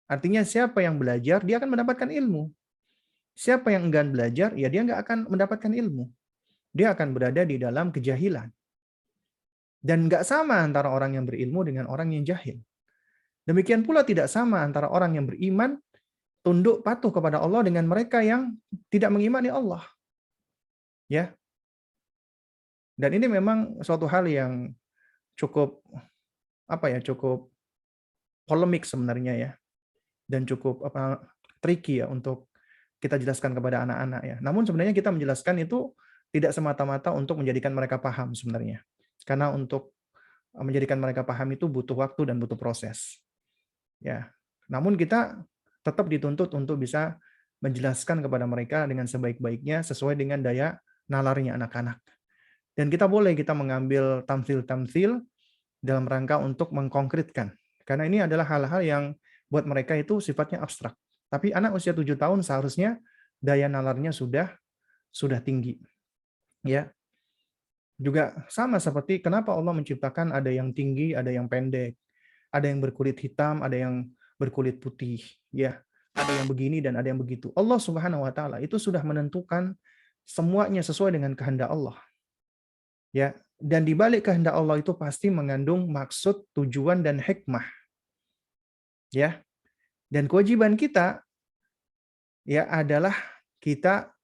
Artinya siapa yang belajar, dia akan mendapatkan ilmu. Siapa yang enggan belajar, ya dia nggak akan mendapatkan ilmu. Dia akan berada di dalam kejahilan. Dan nggak sama antara orang yang berilmu dengan orang yang jahil. Demikian pula tidak sama antara orang yang beriman, tunduk patuh kepada Allah dengan mereka yang tidak mengimani Allah. Ya. Dan ini memang suatu hal yang cukup cukup polemik sebenarnya ya, dan cukup tricky ya untuk kita jelaskan kepada anak-anak ya. Namun sebenarnya kita menjelaskan itu tidak semata-mata untuk menjadikan mereka paham sebenarnya. Karena untuk menjadikan mereka paham itu butuh waktu dan butuh proses. Ya. Namun kita tetap dituntut untuk bisa menjelaskan kepada mereka dengan sebaik-baiknya sesuai dengan daya nalarnya anak-anak. Dan kita mengambil tamsil-tamsil dalam rangka untuk mengkonkretkan. Karena ini adalah hal-hal yang buat mereka itu sifatnya abstrak. Tapi anak usia 7 tahun seharusnya daya nalarnya sudah tinggi. Ya. Juga sama seperti kenapa Allah menciptakan ada yang tinggi, ada yang pendek, ada yang berkulit hitam, ada yang berkulit putih, ya. Ada yang begini dan ada yang begitu. Allah Subhanahu wa taala itu sudah menentukan semuanya sesuai dengan kehendak Allah. Ya, dan di balik kehendak Allah itu pasti mengandung maksud, tujuan dan hikmah. Ya. Dan kewajiban kita ya adalah kita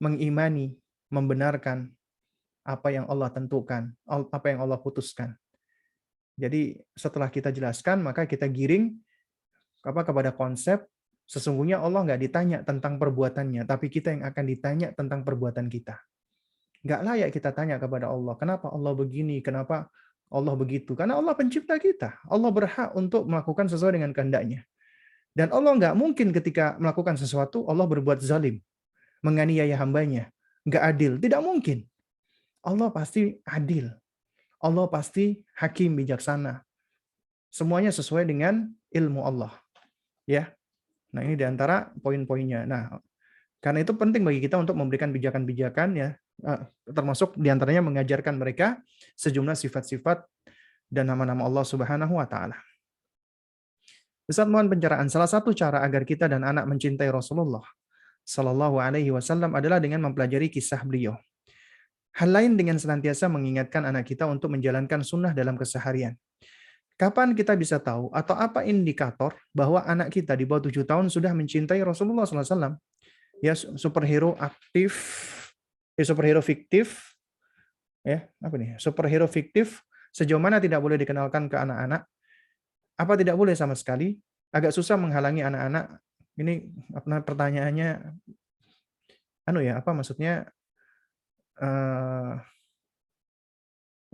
mengimani, membenarkan apa yang Allah tentukan, apa yang Allah putuskan. Jadi setelah kita jelaskan, maka kita giring kepada konsep sesungguhnya Allah nggak ditanya tentang perbuatannya, tapi kita yang akan ditanya tentang perbuatan kita. Nggak layak kita tanya kepada Allah, kenapa Allah begini, kenapa Allah begitu. Karena Allah pencipta kita. Allah berhak untuk melakukan sesuai dengan kehendaknya. Dan Allah nggak mungkin ketika melakukan sesuatu, Allah berbuat zalim, menganiaya hambanya. Nggak adil, tidak mungkin. Allah pasti adil. Allah pasti hakim bijaksana. Semuanya sesuai dengan ilmu Allah. Ya. Nah, ini diantara poin-poinnya. Nah, karena itu penting bagi kita untuk memberikan pijakan-pijakan ya, termasuk diantaranya mengajarkan mereka sejumlah sifat-sifat dan nama-nama Allah Subhanahu wa taala. Ustaz mohon pencerahan. Salah satu cara agar kita dan anak mencintai Rasulullah Sallallahu Alaihi Wasallam adalah dengan mempelajari kisah beliau. Hal lain dengan senantiasa mengingatkan anak kita untuk menjalankan sunnah dalam keseharian. Kapan kita bisa tahu atau apa indikator bahwa anak kita di bawah 7 tahun sudah mencintai Rasulullah SAW? Ya, superhero aktif, superhero fiktif, ya apa nih? Superhero fiktif sejauh mana tidak boleh dikenalkan ke anak-anak? Apa tidak boleh sama sekali? Agak susah menghalangi anak-anak. Ini pertanyaannya, apa maksudnya?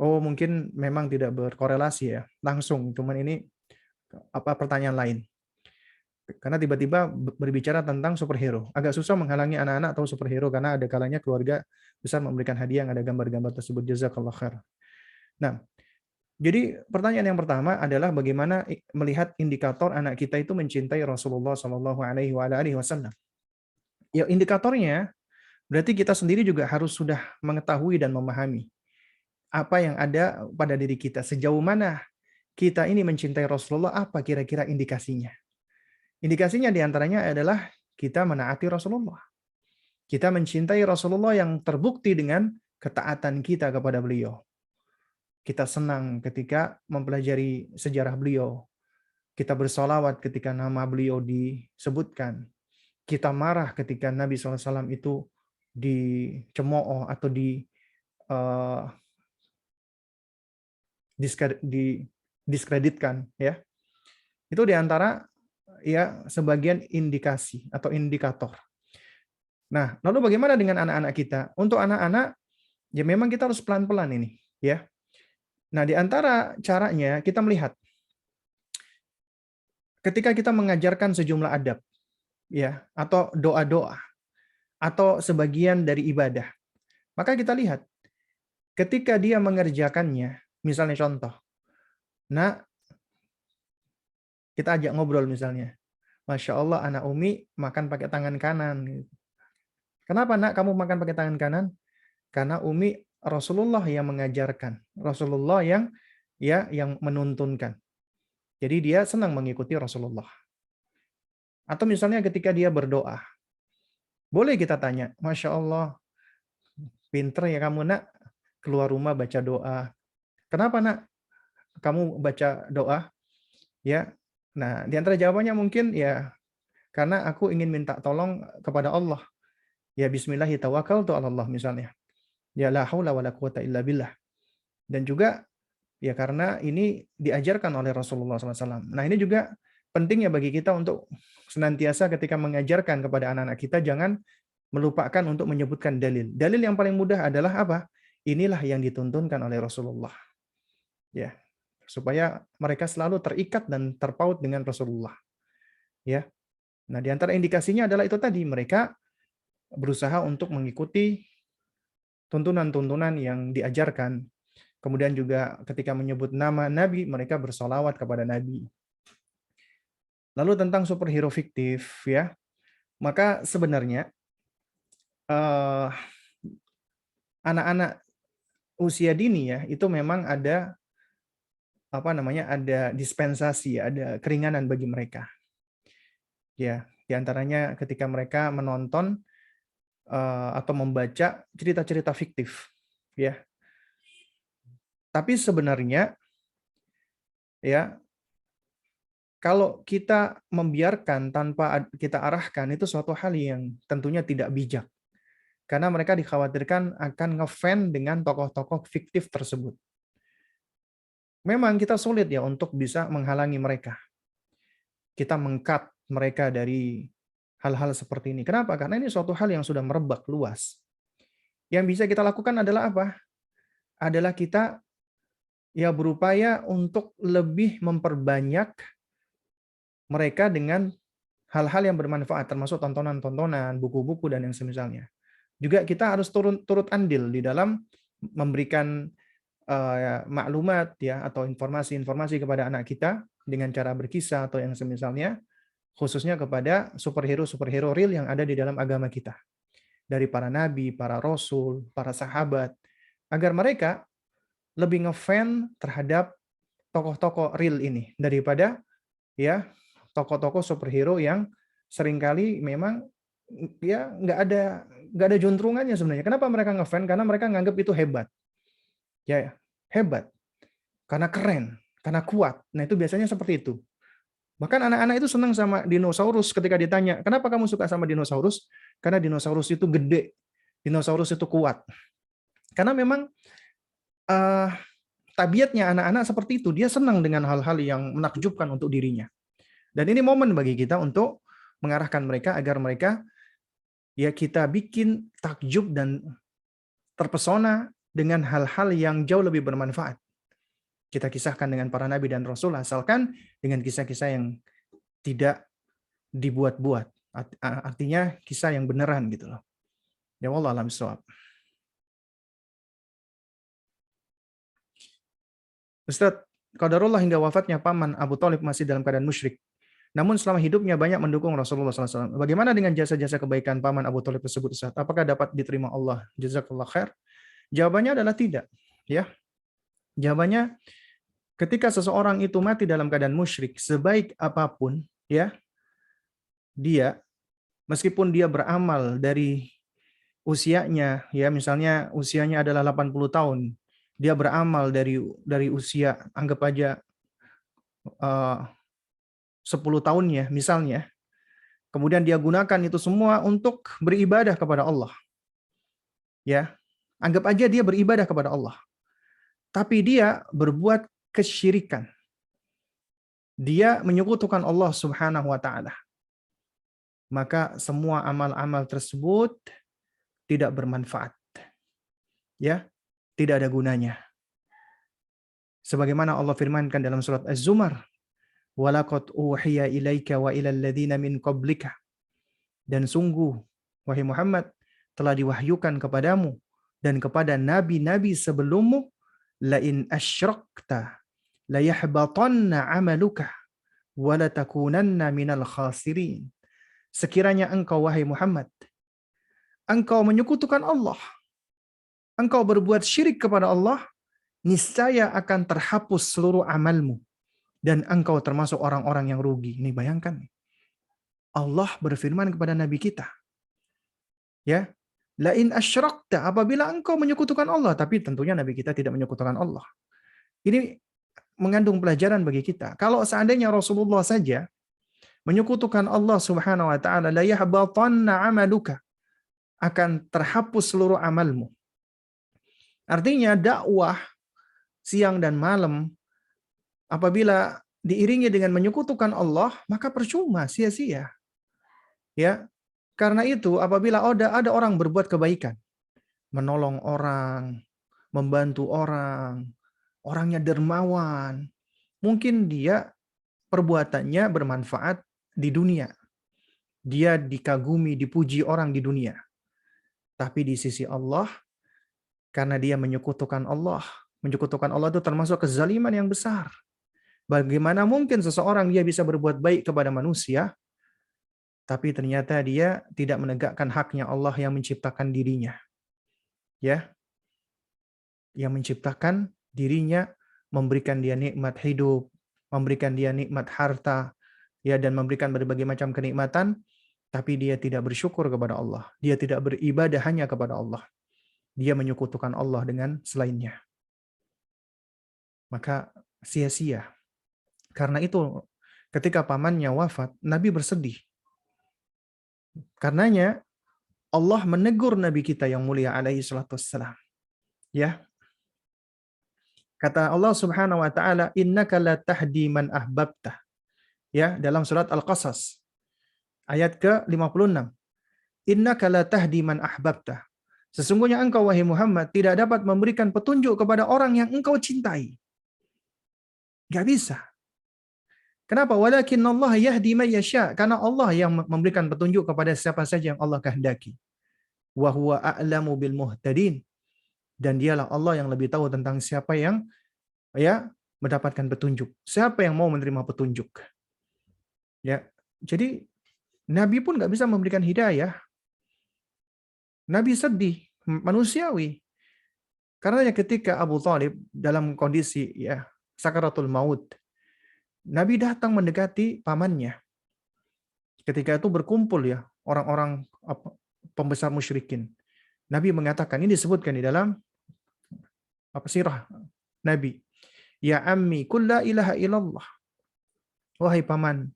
Mungkin memang tidak berkorelasi ya langsung, cuman ini pertanyaan lain. Karena tiba-tiba berbicara tentang superhero, agak susah menghalangi anak-anak atau superhero karena ada kalanya keluarga besar memberikan hadiah yang ada gambar-gambar tersebut. Jazakallah khair. Nah, jadi pertanyaan yang pertama adalah bagaimana melihat indikator anak kita itu mencintai Rasulullah Shallallahu Alaihi Wasallam. Ya, indikatornya berarti kita sendiri juga harus sudah mengetahui dan memahami apa yang ada pada diri kita. Sejauh mana kita ini mencintai Rasulullah, apa kira-kira indikasinya? Indikasinya diantaranya adalah kita menaati Rasulullah. Kita mencintai Rasulullah yang terbukti dengan ketaatan kita kepada beliau. Kita senang ketika mempelajari sejarah beliau. Kita bersolawat ketika nama beliau disebutkan. Kita marah ketika Nabi SAW itu dicemooh atau didiskreditkan. Ya. Itu diantara ya sebagian indikasi atau indikator. Nah, lalu bagaimana dengan anak-anak kita? Untuk anak-anak, ya memang kita harus pelan-pelan ini, ya. Nah, di antara caranya kita melihat ketika kita mengajarkan sejumlah adab, ya, atau doa-doa, atau sebagian dari ibadah, maka kita lihat ketika dia mengerjakannya, misalnya contoh, nah, kita ajak ngobrol misalnya, Masya Allah, anak Umi makan pakai tangan kanan. Kenapa nak kamu makan pakai tangan kanan? Karena Umi Rasulullah yang mengajarkan, Rasulullah yang menuntunkan. Jadi dia senang mengikuti Rasulullah. Atau misalnya ketika dia berdoa, boleh kita tanya, Masya Allah, pinter ya kamu nak, keluar rumah baca doa. Kenapa nak kamu baca doa? Ya, nah di antara jawabannya mungkin ya karena aku ingin minta tolong kepada Allah. Ya bismillahi tawakkaltu 'ala Allah misalnya. Ya la haula wala quwata illa billah. Dan juga Ya, karena ini diajarkan oleh Rasulullah SAW. Nah, ini juga pentingnya bagi kita untuk senantiasa ketika mengajarkan kepada anak-anak kita, jangan melupakan untuk menyebutkan dalil. Dalil yang paling mudah adalah apa? Inilah yang dituntunkan oleh Rasulullah. Ya, supaya mereka selalu terikat dan terpaut dengan Rasulullah. Ya. Nah, di antara indikasinya adalah itu tadi, mereka berusaha untuk mengikuti tuntunan-tuntunan yang diajarkan. Kemudian juga ketika menyebut nama Nabi, mereka bersolawat kepada Nabi. Lalu tentang superhero fiktif, ya, maka sebenarnya eh, anak-anak usia dini ya itu memang ada apa namanya, ada dispensasi, ada keringanan bagi mereka. Ya, diantaranya ketika mereka menonton atau membaca cerita-cerita fiktif, ya. Tapi sebenarnya ya, kalau kita membiarkan tanpa kita arahkan, itu suatu hal yang tentunya tidak bijak. Karena mereka dikhawatirkan akan ngefan dengan tokoh-tokoh fiktif tersebut. Memang kita sulit ya untuk bisa menghalangi mereka. Kita meng-cut mereka dari hal-hal seperti ini. Kenapa? Karena ini suatu hal yang sudah merebak luas. Yang bisa kita lakukan adalah apa? Adalah kita ya berupaya untuk lebih memperbanyak mereka dengan hal-hal yang bermanfaat, termasuk tontonan-tontonan, buku-buku, dan yang semisalnya. Juga kita harus turut andil di dalam memberikan maklumat ya atau informasi-informasi kepada anak kita dengan cara berkisah atau yang semisalnya, khususnya kepada superhero-superhero real yang ada di dalam agama kita. Dari para nabi, para rasul, para sahabat, agar mereka lebih ngefan terhadap tokoh-tokoh real ini daripada ya tokoh-tokoh superhero yang seringkali memang ya nggak ada juntrungannya sebenarnya. Kenapa mereka ngefan? Karena mereka nganggap itu hebat. Ya, hebat. Karena keren, karena kuat. Nah, itu biasanya seperti itu. Bahkan anak-anak itu senang sama dinosaurus ketika ditanya, "Kenapa kamu suka sama dinosaurus?" Karena dinosaurus itu gede, dinosaurus itu kuat. Karena memang uh, tabiatnya anak-anak seperti itu, dia senang dengan hal-hal yang menakjubkan untuk dirinya. Dan ini momen bagi kita untuk mengarahkan mereka agar mereka ya kita bikin takjub dan terpesona dengan hal-hal yang jauh lebih bermanfaat. Kita kisahkan dengan para nabi dan rasul, asalkan dengan kisah-kisah yang tidak dibuat-buat. Artinya kisah yang beneran gitu loh. Ya wallahu a'lam bishawab. Ustaz, qadarullah hingga wafatnya paman Abu Thalib masih dalam keadaan musyrik. Namun selama hidupnya banyak mendukung Rasulullah SAW. Bagaimana dengan jasa-jasa kebaikan paman Abu Thalib tersebut, Ustaz? Apakah dapat diterima Allah? Jazakallah khair. Jawabannya adalah tidak. Ya, jawabannya ketika seseorang itu mati dalam keadaan musyrik, sebaik apapun, ya, dia meskipun dia beramal dari usianya, ya misalnya usianya adalah 80 tahun, dia beramal dari usia anggap aja 10 tahunnya misalnya, kemudian dia gunakan itu semua untuk beribadah kepada Allah. Ya, anggap aja dia beribadah kepada Allah. Tapi dia berbuat kesyirikan. Dia menyekutukan Allah Subhanahu wa taala. Maka semua amal-amal tersebut tidak bermanfaat. Ya, tidak ada gunanya. Sebagaimana Allah firmankan dalam surat Az-Zumar, "Walaqad uhiya ilaika wa ilal ladzina min qablika." Dan sungguh wahai Muhammad telah diwahyukan kepadamu dan kepada nabi-nabi sebelummu, la in asyrakta la yahbatanna 'amaluka wa la takunanna minal khasirin. Sekiranya engkau wahai Muhammad, engkau menyekutukan Allah, engkau berbuat syirik kepada Allah, niscaya akan terhapus seluruh amalmu dan engkau termasuk orang-orang yang rugi. Ini bayangkan. Allah berfirman kepada nabi kita. Ya, la in asyrakta, apabila engkau menyekutukan Allah, tapi tentunya nabi kita tidak menyekutukan Allah. Ini mengandung pelajaran bagi kita. Kalau seandainya Rasulullah saja menyekutukan Allah Subhanahu wa taala, la yahbatanna 'amaluka, akan terhapus seluruh amalmu. Artinya dakwah siang dan malam, apabila diiringi dengan menyekutukan Allah, maka percuma, sia-sia. Ya, karena itu apabila ada orang berbuat kebaikan, menolong orang, membantu orang, orangnya dermawan, mungkin dia perbuatannya bermanfaat di dunia. Dia dikagumi, dipuji orang di dunia. Tapi di sisi Allah, karena dia menyekutukan Allah itu termasuk kezaliman yang besar. Bagaimana mungkin seseorang dia bisa berbuat baik kepada manusia, tapi ternyata dia tidak menegakkan haknya Allah yang menciptakan dirinya. Ya, yang menciptakan dirinya, memberikan dia nikmat hidup, memberikan dia nikmat harta, ya, dan memberikan berbagai macam kenikmatan, tapi dia tidak bersyukur kepada Allah. Dia tidak beribadah hanya kepada Allah. Dia menyekutukan Allah dengan selainnya. Maka sia-sia. Karena itu ketika pamannya wafat, Nabi bersedih. Karenanya Allah menegur Nabi kita yang mulia alaihi salatu wassalam. Ya. Kata Allah Subhanahu wa taala, "Innaka la tahdi man ahbabta." Ya, dalam surat Al-Qasas ayat ke-56. "Innaka la tahdi man ahbabta." Sesungguhnya engkau wahai Muhammad tidak dapat memberikan petunjuk kepada orang yang engkau cintai. Gak bisa. Kenapa? Walakin Allah yahdi man yasha. Karena Allah yang memberikan petunjuk kepada siapa saja yang Allah kehendaki. Wa huwa a'lamu bil muhtadin. Dan dialah Allah yang lebih tahu tentang siapa yang mendapatkan petunjuk. Siapa yang mau menerima petunjuk. Ya. Jadi Nabi pun nggak bisa memberikan hidayah. Nabi sedih, manusiawi. Karena ketika Abu Thalib dalam kondisi sakaratul maut, Nabi datang mendekati pamannya. Ketika itu berkumpul orang-orang pembesar musyrikin. Nabi mengatakan, ini disebutkan di dalam sirah Nabi. Ya ammi, qul la ilaha illallah. Wahai paman,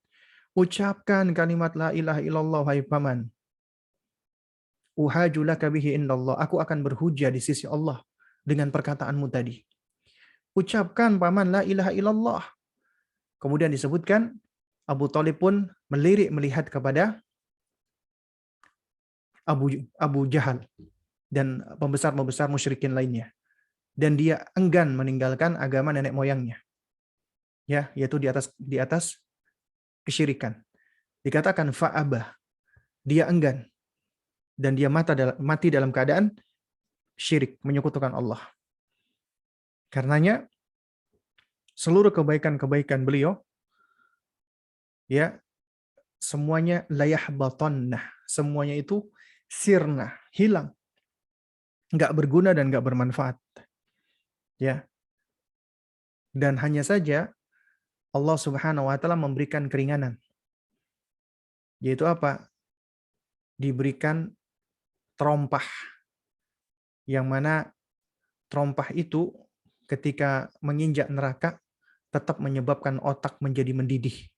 ucapkan kalimat la ilaha illallah, wahai paman. Uhaju laka bihi indallah. Aku akan berhujjah di sisi Allah dengan perkataanmu tadi. Ucapkan paman la ilaha illallah. Kemudian disebutkan Abu Thalib pun melirik melihat kepada Abu Jahal dan pembesar-pembesar musyrikin lainnya. Dan dia enggan meninggalkan agama nenek moyangnya. Ya, yaitu di atas kesyirikan. Dikatakan fa'abah. Dia enggan. Dan dia mati dalam keadaan syirik, menyekutukan Allah. Karenanya seluruh kebaikan-kebaikan beliau semuanya layahbatannah, semuanya itu sirna, hilang. Enggak berguna dan enggak bermanfaat. Ya. Dan hanya saja Allah Subhanahu wa taala memberikan keringanan. Yaitu apa? Diberikan terompah. Yang mana terompah itu ketika menginjak neraka tetap menyebabkan otak menjadi mendidih.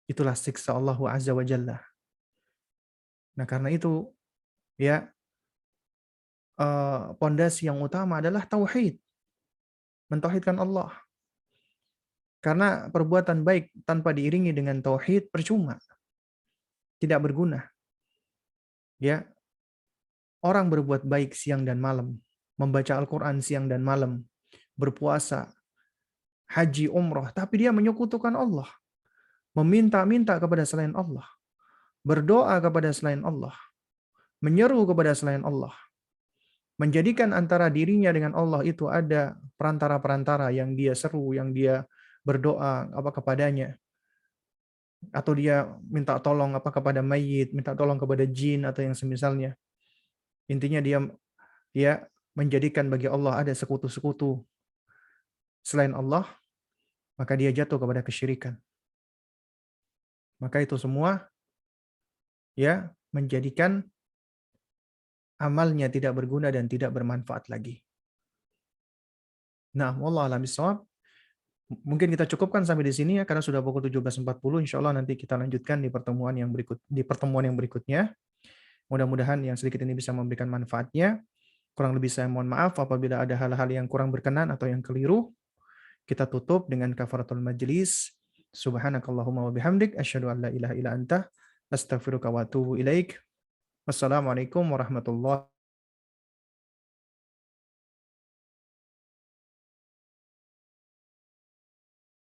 Itulah siksa Allah Azza wa Jalla. Nah, karena itu pondasi yang utama adalah tauhid. Mentauhidkan Allah. Karena perbuatan baik tanpa diiringi dengan tauhid percuma. Tidak berguna. Ya. Orang berbuat baik siang dan malam, membaca Al-Qur'an siang dan malam, berpuasa, haji, umrah, tapi dia menyekutukan Allah. Meminta-minta kepada selain Allah. Berdoa kepada selain Allah. Menyeru kepada selain Allah. Menjadikan antara dirinya dengan Allah itu ada perantara-perantara yang dia seru, yang dia berdoa kepadanya. Atau dia minta tolong kepada mayit, minta tolong kepada jin atau yang semisalnya. Intinya dia menjadikan bagi Allah ada sekutu-sekutu selain Allah, maka dia jatuh kepada kesyirikan. Maka itu semua menjadikan amalnya tidak berguna dan tidak bermanfaat lagi. Nah, wallahu a'lam bishawab. Mungkin kita cukupkan sampai di sini karena sudah pukul 17.40. Insyaallah nanti kita lanjutkan di pertemuan yang berikutnya. Mudah-mudahan yang sedikit ini bisa memberikan manfaatnya. Kurang lebih saya mohon maaf apabila ada hal-hal yang kurang berkenan atau yang keliru. Kita tutup dengan kafaratul majlis. Subhanakallahumma wa bihamdik asyhadu an la ilaha illa anta astaghfiruka wa atubu ilaik. Wassalamualaikum warahmatullahi